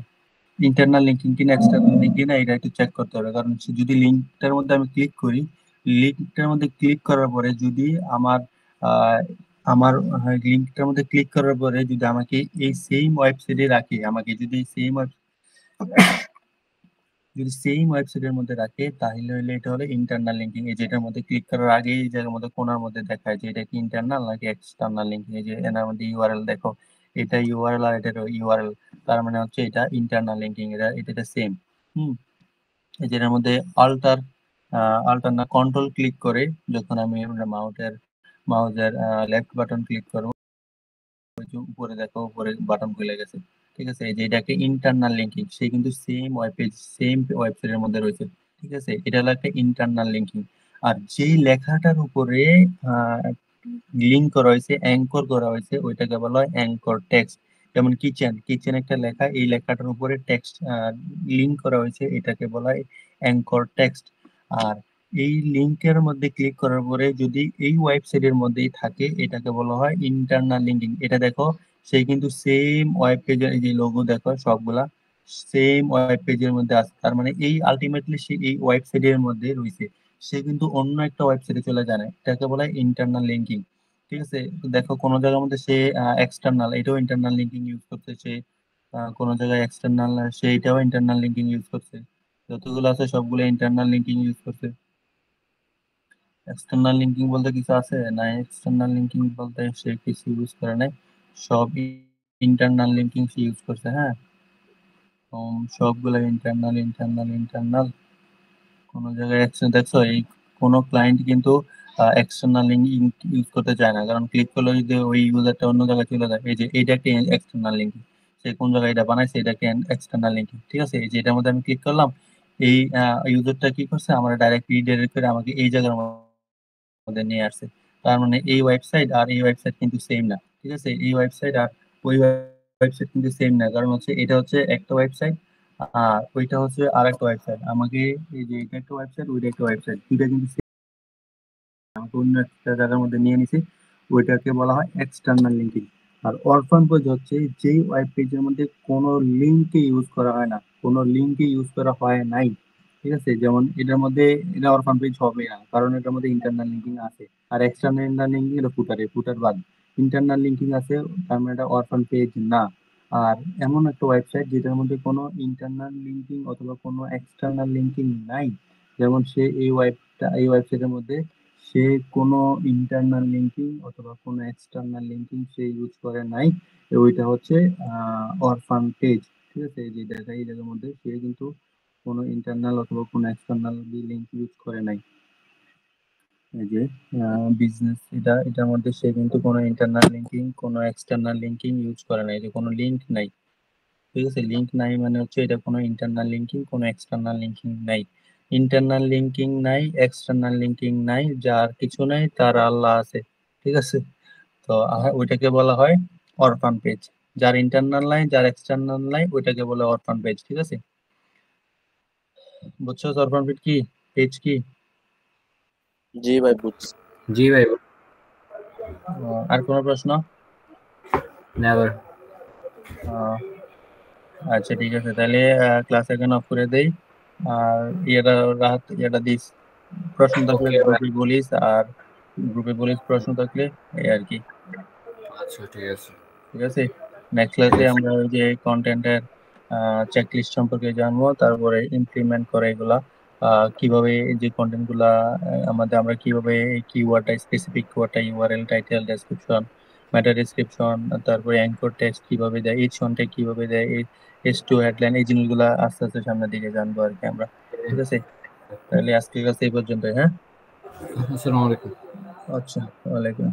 ইন্টারনাল লিঙ্কিং কিনা এক্সটার্নাল লিঙ্ক কিনা এটা একটু চেক করতে হবে, কারণ যদি লিঙ্কটার মধ্যে আমি ক্লিক করি, লিঙ্কটার মধ্যে ক্লিক করার পরে যদি আমার আহ, আমার লিঙ্কটার মধ্যে ক্লিক করার পরে যদি আমাকে এই সেম ওয়েবসাইটে রাখে, আমাকে যদি সেম ওয়েবসাইটের মধ্যে রাখে, তাহলে হলে এটা হলো ইন্টারনাল লিঙ্কিং। এই যেটার মধ্যে ক্লিক করার আগে এই জায়গার মধ্যে কোণার মধ্যে দেখায় যে এটা কি ইন্টারনাল নাকি এক্সটার্নাল লিঙ্কিং। এই যে এর মধ্যে ইউআরএল দেখো, এটা ইউআরএল আর এটা ইউআরএল, তার মানে হচ্ছে এটা ইন্টারনাল লিঙ্কিং, এটা সেম। হুম, এই যেটার মধ্যে অল্টার অল্টার না কন্ট্রোল ক্লিক করে যখন আমি মাউসের লেফট বাটন ক্লিক করব, উপরে দেখো, উপরে বাটন খুলে গেছে, ঠিক আছে। এই যে এটাকে ইন্টারনাল লিঙ্কিং, সে কিন্তু সেম ওয়েবসাইটের মধ্যে রয়েছে, ঠিক আছে, এটা হলো একটা ইন্টারনাল লিঙ্কিং। আর যেই লেখাটার উপরে লিঙ্ক করা হয়েছে, অ্যাঙ্কর করা হয়েছে, ওইটাকে বলা হয় অ্যাঙ্কর টেক্সট। যেমন কিচেন একটা লেখা, এই লেখাটার উপরে টেক্সট লিঙ্ক করা হয়েছে, এটাকে বলা হয় অ্যাঙ্কর টেক্সট। আর এই লিংকের মধ্যে ক্লিক করার পরে যদি এই ওয়েবসাইটের মধ্যেই থাকে, এটাকে বলা হয় ইন্টারনাল লিঙ্কিং। এটা দেখো, সে কিন্তু সেম ওয়েব পেজের, এই যে লোগো দেখো সবগুলা সেম ওয়েব পেজের মধ্যে আছে, তার মানে এই আলটিমেটলি সে এই ওয়েবসাইটের মধ্যে রয়েছে, সে কিন্তু অন্য একটা ওয়েবসাইটে চলে যায় না, এটাকে বলা হয় ইন্টারনাল লিঙ্কিং, ঠিক আছে। তো দেখো কোনো জায়গার মধ্যে সে এক্সটার্নাল, এটাও ইন্টারনাল লিঙ্কিং ইউজ করছে সে, কোনো জায়গায় এক্সটার্নাল, সে এটাও ইন্টারনাল লিঙ্কিং ইউজ করছে, যতগুলো আছে সবগুলো ইন্টারনাল লিঙ্কিং ইউজ করছে। এক্সটার্নাল লিঙ্কিং বলতে কিছু আছে না, এক্সটার্নাল লিঙ্কিং বলতে সে কিছু ইউজ করে নাই, সব ইন্টারনাল লিঙ্কিং সে ইউজ করছে। হ্যাঁ, সবগুলো ইন্টারনাল ইন্টারনাল ইন্টারনাল, কোনো জায়গায় দেখছো এই কোনো ক্লায়েন্ট কিন্তু এক্সটার্নাল লিঙ্ক ইউজ করতে চায় না, কারণ ক্লিক করলে যদি ওই ইউজারটা অন্য জায়গায় চলে যায়, এই যে এটা একটা এক্সটার্নাল লিঙ্ক, সে কোন জায়গায় এটা বানাইছে, এটা একটা এক্সটার্নাল লিঙ্ক, ঠিক আছে। এই যে এটার মধ্যে আমি ক্লিক করলাম, এই ইউজারটা কি করছে, আমার ডাইরেক্ট রিডাইরেক্ট করে আমাকে এই জায়গার মধ্যে নিয়ে আসছে, তার মানে এই ওয়েবসাইট আর এই ওয়েবসাইট কিন্তু সেম না, ঠিক আছে, এই ওয়েবসাইট আর ওই ওয়েবসাইট কিন্তু সেম না, কারণ হচ্ছে এটা হচ্ছে একটা ওয়েবসাইট আর ওইটা হচ্ছে আর একটা ওয়েবসাইট, আমাকে এই যে এটা একটা ওয়েবসাইট, ওইটা একটা ওয়েবসাইট, দুইটা কিন্তু আমাকে অন্য একটা জায়গার মধ্যে নিয়ে নিছে, ওইটাকে বলা হয় এক্সটার্নাল লিঙ্কিং। আর অরফান পেজ হচ্ছে যেই ওয়েব পেজের মধ্যে কোনো লিঙ্কে ইউজ করা হয় না, কোনো লিঙ্কে ইউজ করা হয় নাই, ঠিক আছে, যেমন এটার মধ্যে এটা অরফান পেজ হবে না, কারণ এটার মধ্যে ইন্টারনাল লিঙ্কিং আছে। আর এক্সটার্নাল লিঙ্কিং এটা ফুটার বাদ, ইন্টারনাল লিঙ্কিং আছে, তার মানে এটা অরফান পেজ না। আর এমন একটা ওয়েবসাইট যেটার মধ্যে কোনো ইন্টারনাল লিঙ্কিং অথবা কোনো এক্সটার্নাল লিঙ্কিং নাই, যেমন সে এই ওয়েবসাইটের মধ্যে সে কোনো ইন্টারনাল লিঙ্কিং অথবা কোনো এক্সটার্নাল লিঙ্কিং সে ইউজ করে নাই, ওইটা হচ্ছে অরফান পেজ, ঠিক আছে। এই যে দেখা, এই জায়গার মধ্যে সে কিন্তু কোনো ইন্টারনাল অথবা কোনো এক্সটার্নাল লিঙ্ক ইউজ করে নাই। এই যে বিজনেস, এটার মধ্যে সে কিন্তু কোনো ইন্টারনাল লিঙ্কিং কোনো এক্সটার্নাল লিঙ্কিং ইউজ করে নাই, যে কোনো লিঙ্ক নাই, ঠিক আছে। লিঙ্ক নাই মানে হচ্ছে এটা কোনো ইন্টারনাল লিঙ্কিং কোনো এক্সটার্নাল লিঙ্কিং নাই। ইন্টারনাল লিঙ্কিং নাই, এক্সটার্নাল লিঙ্কিং নাই, যার কিছু নাই তার আল্লাহ আছে, ঠিক আছে। তো ওইটাকে বলা হয় অরফান পেজ, যার ইন্টারনাল নাই যার এক্সটার্নাল নাই ওইটাকে বলে অরফান পেজ, ঠিক আছে। বুঝছো অরফান পেজ কি, পেজ কি? জি ভাই বুঝছি। জি ভাই, আর কোনো প্রশ্ন? নেভার। আচ্ছা ঠিক আছে, তাহলে ক্লাস এখানে অফ করে দেই। আর ইয়েটা দিস, প্রশ্ন থাকলে ওকে ভাই, গ্রুপে বলিস প্রশ্ন থাকলে, এই আর কি, আচ্ছা ঠিক আছে। ঠিক আছে। নেক্সট ক্লাসে আমরা ওই যে কন্টেন্টের চেকলিস্ট সম্পর্কে জানবো, তারপরে ইমপ্লিমেন্ট করে এগুলা, কিভাবে এই যে কন্টেন্ট গুলা আমরা কিভাবে কিওয়ার্ডটা, স্পেসিফিক কিওয়ার্ডটা, URL, title, description, meta description, তারপরে অ্যাঙ্কর টেক্সট কিভাবে দেয়, এইচ কন্টেন্ট কিভাবে দেয়, H2 হেডলাইন, এই জিনিসগুলা আস্তে আস্তে সামনের দিকে জানবো আর কি আমরা, ঠিক আছে। তাহলে আজকের কাছে এই পর্যন্ত, হ্যাঁ। আসসালামু আলাইকুম। আচ্ছা, ওয়ালাইকুম